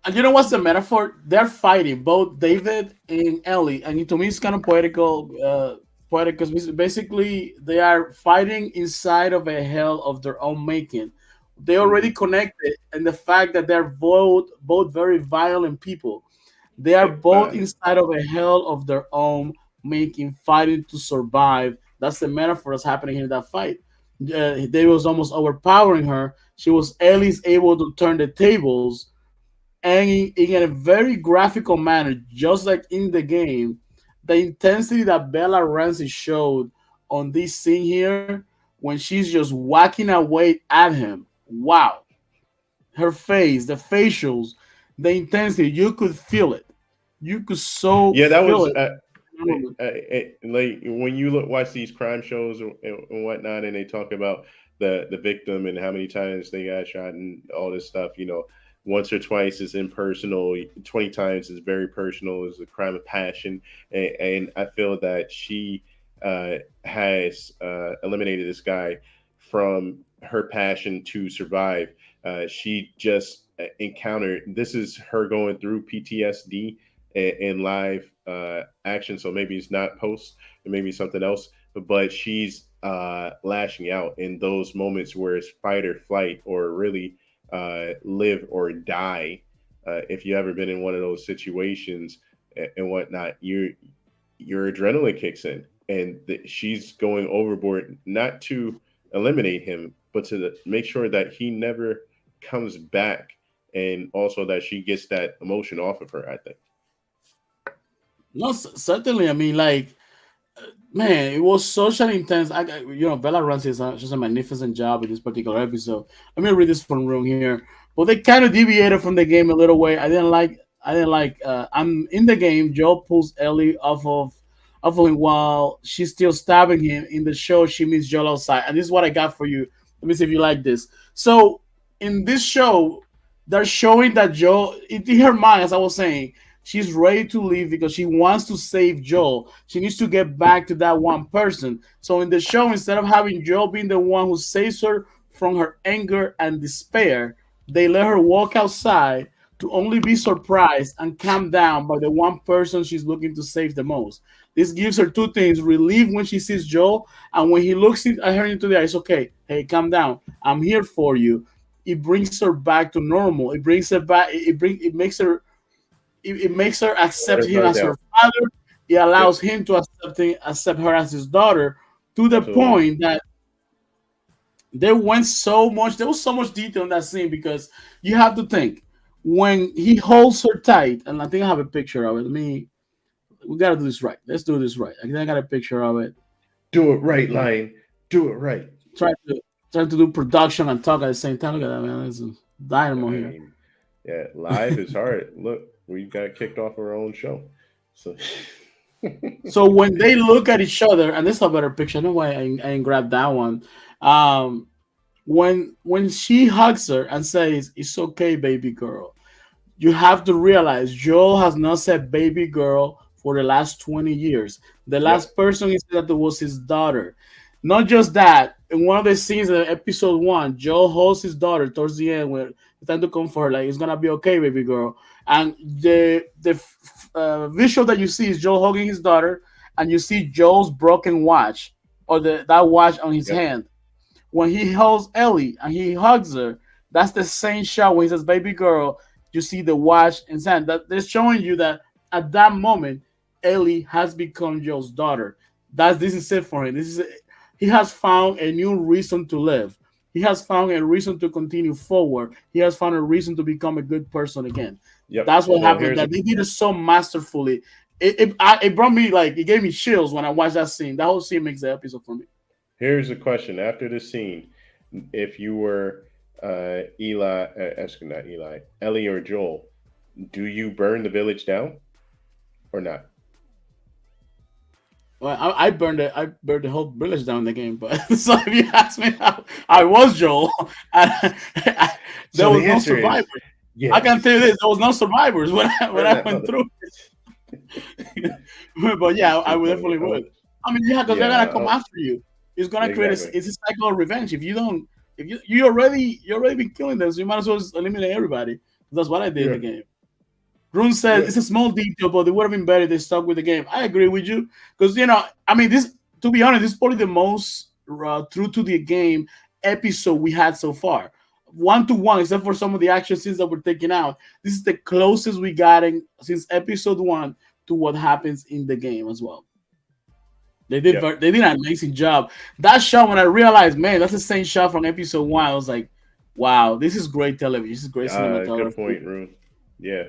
And you know what's the metaphor? They're fighting both David and Ellie, and to me it's kind of poetical. Poetic because basically they are fighting inside of a hell of their own making. They already Hmm. connected, and the fact that they're both very violent people. They are Yeah, both inside of a hell of their own making, fighting to survive. That's the metaphor that's happening in that fight. David was almost overpowering her. She was at least able to turn the tables, and in a very graphical manner, just like in the game, the intensity that Bella Ramsey showed on this scene here when she's just whacking away at him. Wow. Her face, the facials, the intensity, you could feel it. You could so yeah. That feel was it. like when you watch these crime shows and whatnot, and they talk about the victim and how many times they got shot and all this stuff. Once or twice is impersonal. 20 times is very personal. Is a crime of passion, and I feel that she has eliminated this guy from her passion to survive. She just encountered. This is her going through PTSD in live action. So maybe it's not post, and maybe something else. But she's lashing out in those moments where it's fight or flight, or really live or die. If you ever been in one of those situations and whatnot, your adrenaline kicks in, and she's going overboard, not to eliminate him, but to make sure that he never comes back, and also that she gets that emotion off of her. I think. No, certainly. I mean, like, man, it was such an intense. Bella Ramsey is just a magnificent job in this particular episode. Let me read this from room here. But they kind of deviated from the game a little way. I didn't like. I didn't like. I'm in the game. Joel pulls Ellie off of him while she's still stabbing him. In the show, she meets Joel outside, and this is what I got for you. Let me see if you like this. So in this show, they're showing that Joel, in her mind, as I was saying, she's ready to leave because she wants to save Joel. She needs to get back to that one person. So in the show, instead of having Joel being the one who saves her from her anger and despair, they let her walk outside to only be surprised and calm down by the one person she's looking to save the most. This gives her two things: relief when she sees Joel, and when he looks at her into the eyes, okay, hey, calm down. I'm here for you. It brings her back to normal. It brings her back. It makes her accept Let her him guard as down. her father. It Yep, allows him to accept her as his daughter, to the absolutely. point that there was so much detail in that scene because you have to think when he holds her tight, and I think I have a picture of it. We gotta do this right. Let's do this right. I think I got a picture of it. Do it right, Lion. Do it right. Trying to trying to do production and talk at the same time. Look at that, man. There's a I dynamo here. mean, yeah, live is hard. Look, we got kicked off our own show. So, So when they look at each other, and this is a better picture. No way I ain't grabbed that one. Um, when she hugs her and says, "It's okay, baby girl," you have to realize Joel has not said "baby girl" for the last 20 years. The yep. last person he said that was his daughter. Not just that, in one of the scenes in episode one, Joel holds his daughter towards the end where it's time to comfort her, like it's gonna be okay, baby girl. And the visual that you see is Joel hugging his daughter, and you see Joel's broken watch or the that watch on his Yep. hand. When he holds Ellie and he hugs her, that's the same shot when he says "baby girl." You see the watch in his hand. That they're showing you that at that moment, Ellie has become Joel's daughter. That's this is it for him. This is he has found a new reason to live. He has found a reason to continue forward. He has found a reason to become a good person again. Yep. That's what So happened. here's a That they did it so masterfully. It brought me like it gave me chills when I watched that scene. That whole scene makes the episode for me. here's a question. After this scene, if you were Eli, not Eli, Ellie or Joel, do you burn the village down or not? Well, I burned the whole village down in the game. But so if you ask me how I was Joel, there So was the no answer is survivors. I yes. can tell you this: there was no survivors when Burn I that went mother. through. But yeah, I would Definitely. definitely would. I mean, yeah, because they're Yeah. gonna come after you. It's gonna create Exactly. it's a cycle of revenge. If you don't, if you already been killing them, so you might as well just eliminate everybody. That's what I did in Yeah. the game. Rune says Yeah. it's a small detail, but it would have been better if they stuck with the game. I agree with you because I mean, this to be honest, this is probably the most true to the game episode we had so far. One to one, except for some of the action scenes that were taken out. This is the closest we got in since episode one to what happens in the game as well. Yep. They did an amazing job. That shot when I realized, man, that's the same shot from episode one. I was like, wow, this is great television. This is great Good cinematography. point, Rune. Yeah.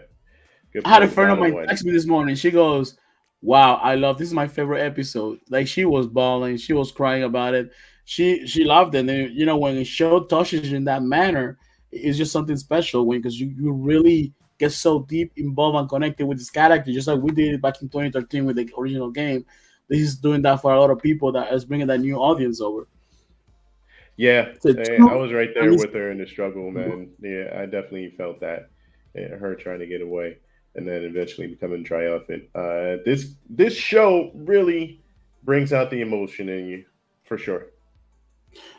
Good I had a point friend of about mine when. text me this morning. She goes, "Wow, I love this is my favorite episode." Like she was bawling, she was crying about it. She loved it. And when a show touches you in that manner, it's just something special when because you really get so deep involved and connected with this character, just like we did back in 2013 with the original game. This is doing that for a lot of people that is bringing that new audience over. Yeah, So I two, was right there and it's, with her in the struggle, man. Yeah, I definitely felt that. Her trying to get away and then eventually becoming triumphant. This show really brings out the emotion in you, for sure.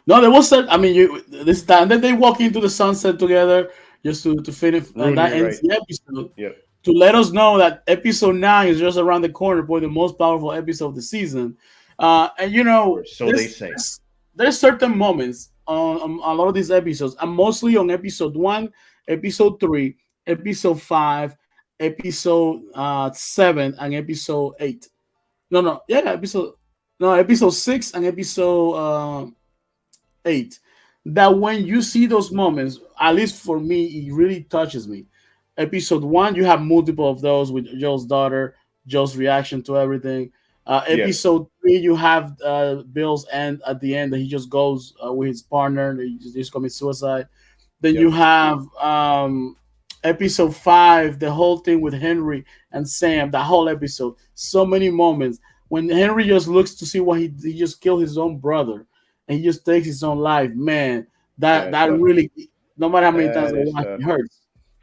no, there was I mean, you this time then they walk into the sunset together just to finish, and Rune, that you're ends right. the episode. Yep. To let us know that episode 9 is just around the corner, probably the most powerful episode of the season. And Or so they say. there's certain moments on a lot of these episodes, and mostly on episode 1, episode 3, episode 5, episode 7, and episode 8. No, yeah, episode 6 and episode 8. That when you see those moments, at least for me, it really touches me. Episode 1, you have multiple of those with Joe's daughter, Joe's reaction to everything. Yes. Episode 3, you have Bill's end at the end that he just goes with his partner, and he just commits suicide. Then you Yep. have episode 5, the whole thing with Henry and Sam, that whole episode. So many moments when Henry just looks to see what he just killed his own brother and he just takes his own life. Man, that That's that tough. really, no matter how many times That I is watch, tough. it hurts.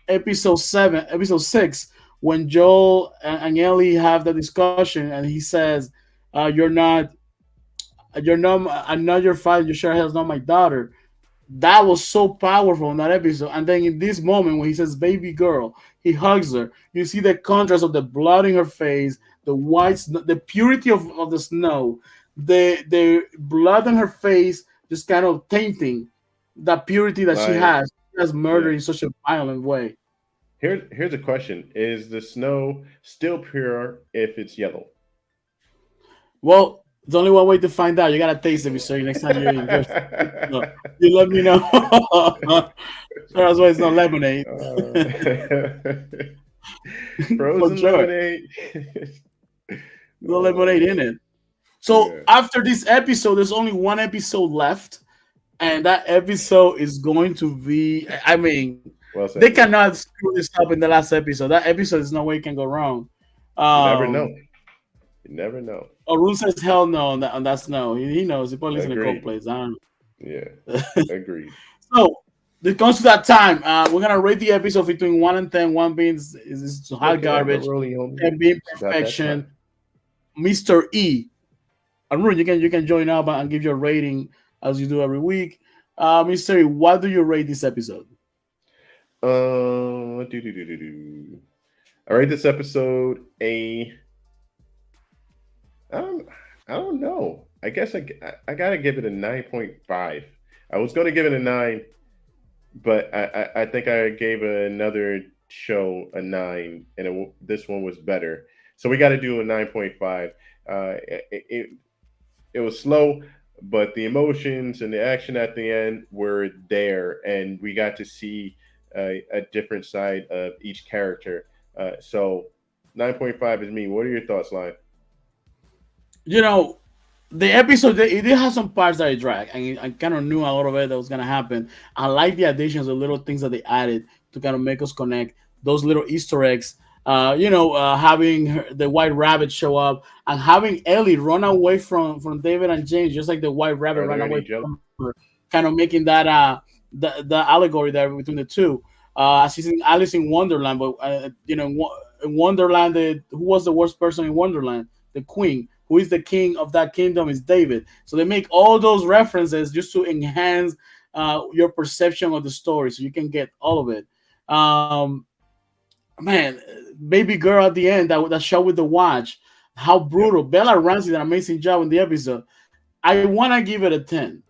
Episode 6, when Joel and Ellie have the discussion and he says, I'm not your father, you sure hell's not my daughter. That was so powerful in that episode. And then in this moment when he says baby girl, he hugs her. You see the contrast of the blood in her face, the the purity of the snow, the blood on her face just kind of tainting that purity that she Like, has. She has yeah. murdered in such a violent way. Here's a question: is the snow still pure if it's yellow? Well, there's only one way to find out. You gotta taste it, so next time you're in Jersey. So you let me know. So that's why it's not lemonade. Uh, For frozen sure. lemonade. No Oh lemonade in man, it. So yeah. after this episode, there's only one episode left, and that episode is going to be. I mean, Well they said, man. cannot screw this up in the last episode. That episode is no way it can go wrong. You never know. Um, You never know. Arun says hell no on that snow. He knows. He probably lives in a cold Agreed. place. I don't Yeah, know. agreed. So it comes to that time. We're gonna rate the episode between 1 and 10. One being is hot Looking at my garbage, rollie, homie. 10 being It's about that time. perfection. Mr. E, And Rune, you can join up and give your rating as you do every week. Mystery, what do you rate this episode? Do. I rate this episode a. I don't. I don't know. I guess I gotta give it a 9.5. I was gonna give it a 9, but I think I gave another show a 9, and this one was better. So we got to do a 9.5. It was slow, but the emotions and the action at the end were there, and we got to see a different side of each character. So 9.5 is me. What are your thoughts, Line? You know, the episode it did have some parts that I drag. I kind of knew a lot of it that was gonna happen. I like the additions, the little things that they added to kind of make us connect. Those little Easter eggs. Having the White Rabbit show up and having Ellie run away from David and James, just like the White Rabbit Are ran there any away jokes? from her, kind of making that the allegory there between the two. She's in Alice in Wonderland, but in Wonderland, who was the worst person in Wonderland? The Queen. Who is the king of that kingdom is David. So they make all those references just to enhance your perception of the story, so you can get all of it. Um, Man, baby girl at the end, that show with the watch, how Yep. brutal. Bella Ramsey did an amazing job in the episode. I want to give it a 10,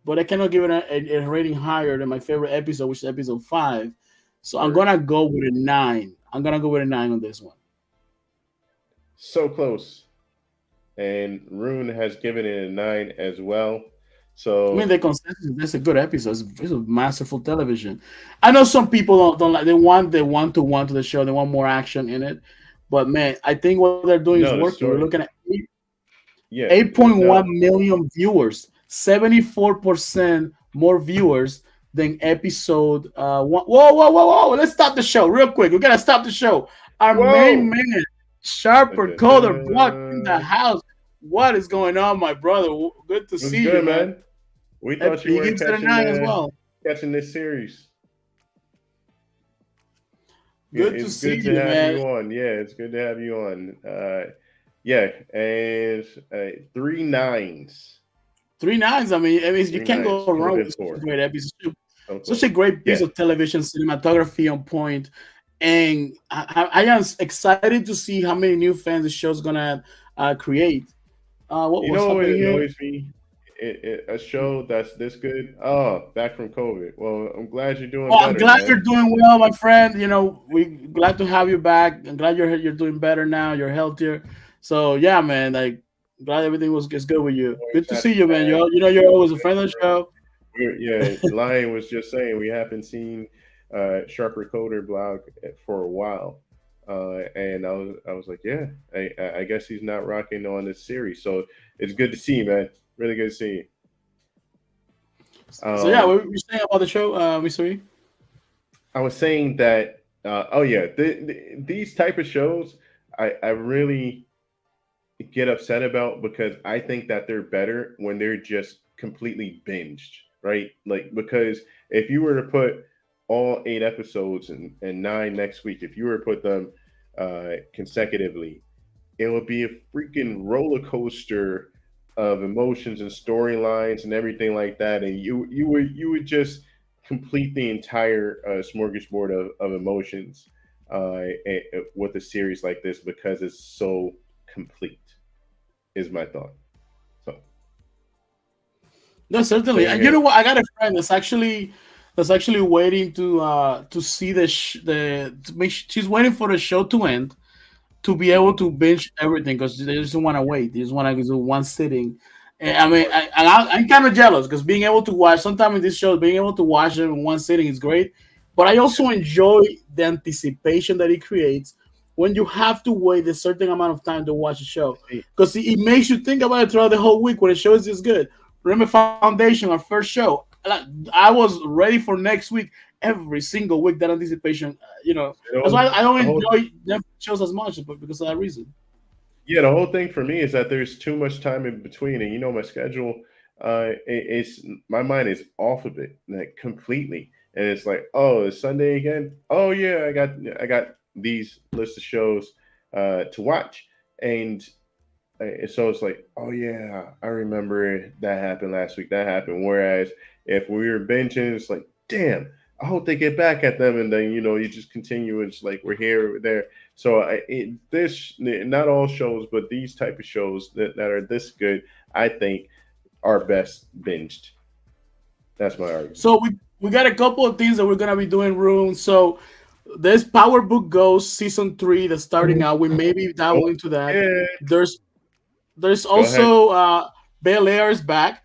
but I cannot give it a rating higher than my favorite episode, which is episode 5. So I'm Word. gonna go with a 9. I'm gonna go with a 9 on this one. So close. And Rune has given it a 9 as well. I mean, So the consensus. That's a good episode. It's a masterful television. I know some people don't like. They want to want to the show. They want more action in it. But man, I think what they're doing is no, the working. We're story. looking at Yeah, 8.1 no, million viewers, 74% more viewers than episode one. Whoa, whoa, whoa, whoa! Let's stop the show real quick. We gotta stop the show. Our main whoa. man, Dun, Sharper dun, Coder, Block in the dun. house. What is going on, my brother? Good to What's see you, good, man. man? We thought you He weren't gives it a 9 as well. catching this series. Good to It's see good to you, have man. you on. Yeah, it's good to have you on. Yeah, and 3 9s. 3 9s. You Three can't go nines could wrong have with been such a four. great episode. So Such a close. great piece Yeah. of television cinematography on point, and I am excited to see how many new fans the show's gonna create. You What's know what happening here? annoys me? A show that's this good. Oh, back from COVID. Well, I'm glad you're doing Well, I'm better, glad you're man. doing well, my friend. We glad to have you back. I'm glad you're doing better now. You're healthier. So yeah, man. Like glad everything was is good with you. Always Good to see happy you, to man. have You're always a you in friend of the the room. show. Yeah, Lion was just saying we haven't seen Sharper Coder blog for a while, and I was like, yeah, I guess he's not rocking on this series, so it's good to see you, man. Really good to see you. So yeah, Um, what were you saying about the show, Missouri? I was saying that. Oh yeah, these type of shows, I really get upset about because I think that they're better when they're just completely binged, right? Like because if you were to put all 8 episodes and 9 next week, if you were to put them consecutively, it would be a freaking roller coaster of emotions and storylines and everything like that, and you would just complete the entire smorgasbord of emotions with a series like this because it's so complete is my thought. So No, certainly. same And you know here. what? I got a friend that's actually waiting to see she's waiting for the show to end to be able Hmm. to binge everything because they just don't want to wait. They just want to do one sitting. And Of course. I'm kind of jealous because being able to watch sometimes in this show, being able to watch them in one sitting is great. But I Yeah. also enjoy the anticipation that it creates when you have to wait a certain amount of time to watch a show See, because it makes you think about it throughout the whole week when the show is this good. Remember Foundation, our first show. Like, I was ready for next week every single week. That anticipation, that's why I don't the whole enjoy Netflix shows as much, but because of that reason. yeah, the whole thing for me is that there's too much time in between, and my schedule. It's my mind is off of it like completely, and it's like, oh, it's Sunday again. Oh yeah, I got these list of shows to watch, and So it's like, oh yeah, I remember that happened last week. That happened. Whereas if we were benching, it's like, damn, I hope they get back at them, and then you just continue. It's like we're here, we're there. So this not all shows, but these type of shows that are this good, I think, are best binged. That's my argument. So we got a couple of things that we're gonna be doing, room. So there's Power Book Ghost season 3 that's starting out. We maybe Go dabble into that. ahead. There's Go ahead. also Bel Air is back.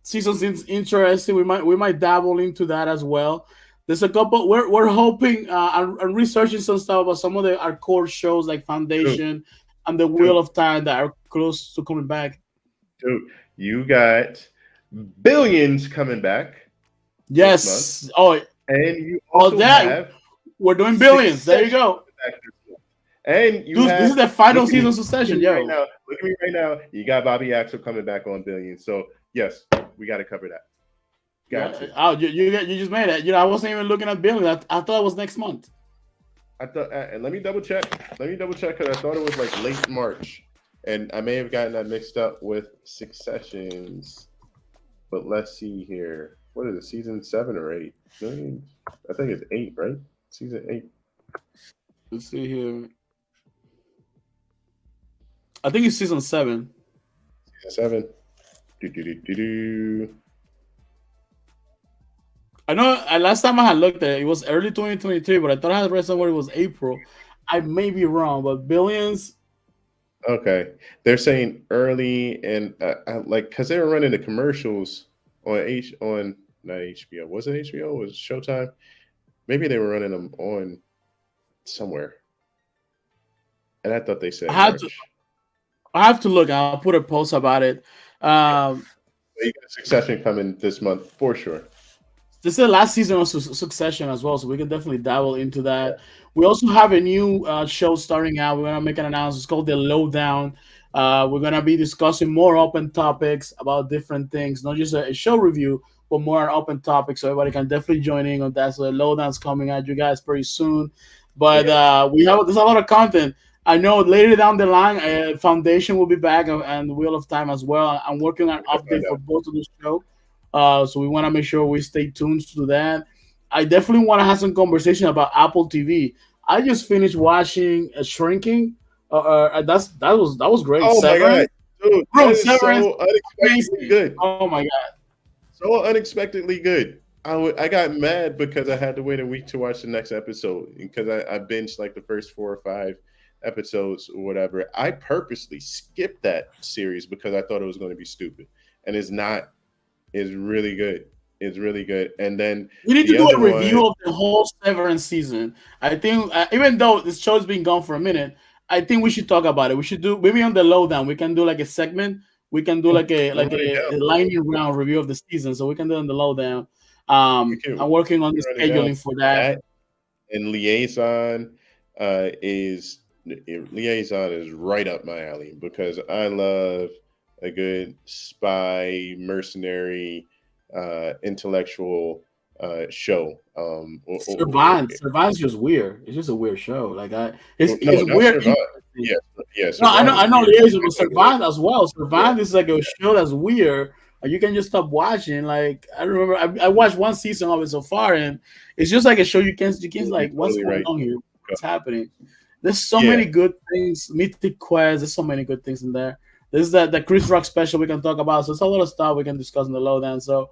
Season seems interesting. We might dabble into that as well. There's a couple. We're hoping and researching some stuff about some of our core shows like Dude, Foundation and The dude, Wheel of Time that are close to coming back. dude, you got Billions coming back this month, Yes. Oh, and you oh, also that have we're doing Billions. There you Succession go. back this month. And you Dude, this is have the final look at season me, of look at Succession, me right yo. now. Look at me right now. You got Bobby Axel coming back on Billions. So yes, we got to cover that. Got Yeah. to. Oh, you just made it. I wasn't even looking at Billions. I thought it was next month. I thought, and let me double check. Let me double check because I thought it was like late March, and I may have gotten that mixed up with Successions. But let's see here. What is it? Season 7 or 8? Billions? I think it's 8, right? Season 8. Let's see here. I think it's season 7. Season 7. Do do do do do. I know last time I had looked at it, it was early 2023, but I thought I had read somewhere it was April. I may be wrong, but Billions. Okay, they're saying early and like because they were running the commercials on not HBO. Was it HBO? Was it Showtime? Maybe they were running them on somewhere, and I thought they I said have to March. I have to look. I'll put a post about it. Um, But you got Succession coming this month for sure. this is the last season of Succession as well, so we can definitely dabble into Yeah, that. We also have a new show starting out. We're gonna make an announcement. It's called The Lowdown. We're gonna be discussing more open topics about different things, not just a show review, but more open topics. So everybody can definitely join in on that. So The Lowdown's coming at you guys pretty soon. But yeah, there's a lot of content. I know later down the line, Foundation will be back and Wheel of Time as well. I'm working on an we're gonna update find for out. both of the shows. So we want to make sure we stay tuned to that. I definitely want to have some conversation about Apple TV. I just finished watching Shrinking. That was great. Oh my god, Severance, dude, that bro. is Severance, so unexpectedly amazing. good. Oh my god. So unexpectedly good. I got mad because I had to wait a week to watch the next episode because I binged like the first 4 or 5 episodes or whatever. I purposely skipped that series because I thought it was going to be stupid, and it's not. It's really good. It's really good. And then We need to the do other a one, review of the whole Severance season. I think, even though this show's been gone for a minute, I think we should talk about it. We should do maybe on the lowdown. We can do like a segment. We can do like a I'm like running a down. lightning round review of the season. So we can do it on the lowdown. We I'm working on the can run it down. scheduling for that. That and liaison is liaison is right up my alley because I love a good spy mercenary intellectual show. Survive's just weird. It's just a weird show. Like No, it's not weird. survive. Interesting. Yes, yeah, No, I know, survive I is know weird. Liaison, but Survive is Survive as well. yeah, Survive is like a show that's weird. You can just stop watching. Like I remember, I watched one season of it so far, and it's just like a show you can't you're like what's totally going right. on here, what's happening. There's so Yeah, many good things. Mythic Quest. There's so many good things in there. There's the Chris Rock special we can talk about. So it's a lot of stuff we can discuss in the lowdown. So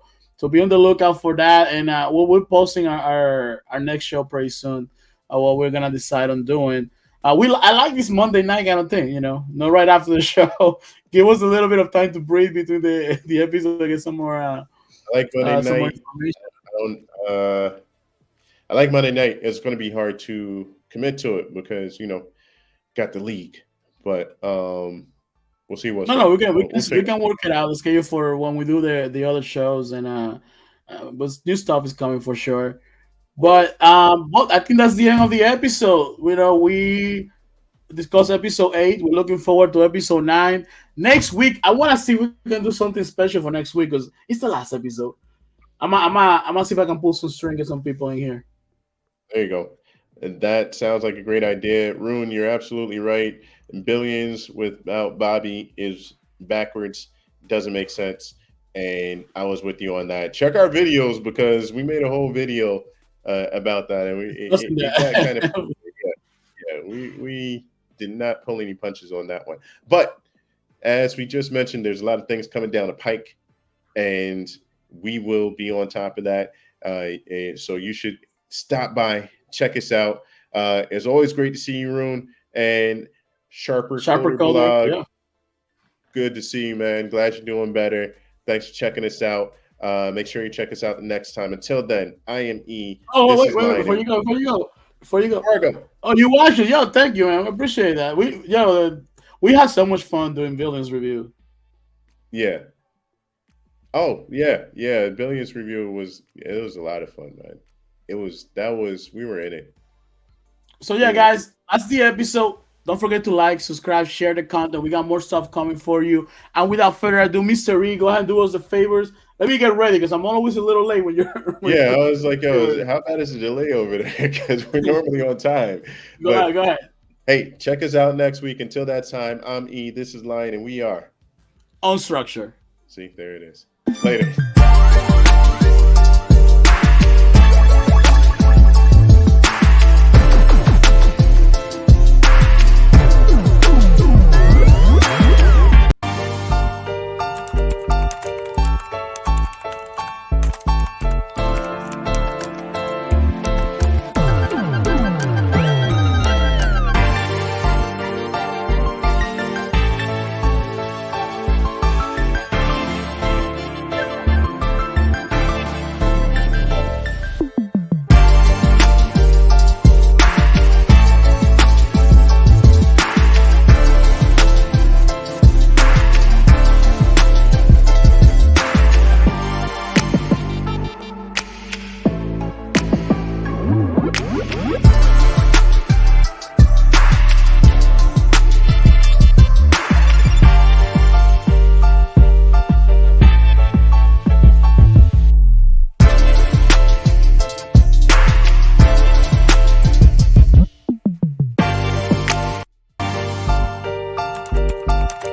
be on the lookout for that, and we're posting our next show pretty soon. What we're gonna decide on doing. I like this Monday night kind of thing, not right after the show. Give us a little bit of time to breathe between the episode to get I like Monday some more night. information. I don't. I like Monday night. It's going to be hard to commit to it because got the league, but we'll see what's No, what. we can we can We'll we figure. can work it out. The schedule for when we do the other shows, and but new stuff is coming for sure. But I think that's the end of the episode. We discussed episode 8. We're looking forward to episode 9. Next week, I want to see if we can do something special for next week because it's the last episode. I'm gonna see if I can pull some string, get some people in here. There you go. And that sounds like a great idea. Rune, you're absolutely right. Billions without Bobby is backwards. Doesn't make sense. And I was with you on that. Check our videos because we made a whole video about that, and it got kind of we did not pull any punches on that one. But as we just mentioned, there's a lot of things coming down the pike, and we will be on top of that. So you should stop by, check us out. It's always great to see you, Rune, and Sharper Color Blog. Yeah. Good to see you, man. Glad you're doing better. Thanks for checking us out. Make sure you check us out the next time. Until then, I am E. Oh, wait, before you go. Fargo. Oh, you watched it. Yo, thank you, man. I appreciate that. We had so much fun doing Billions review. Yeah. Oh, yeah. Billions review was a lot of fun, man. We were in it. So yeah, guys, that's the episode. Don't forget to like, subscribe, share the content. We got more stuff coming for you. And without further ado, Mr. E, go ahead and do us the favors. Let me get ready because I'm always a little late when you're. I was like, how bad is the delay over there? Because we're normally on time. Go ahead. Hey, check us out next week. Until that time, I'm E. This is Lion, and we are Unstructured. See, there it is. Later.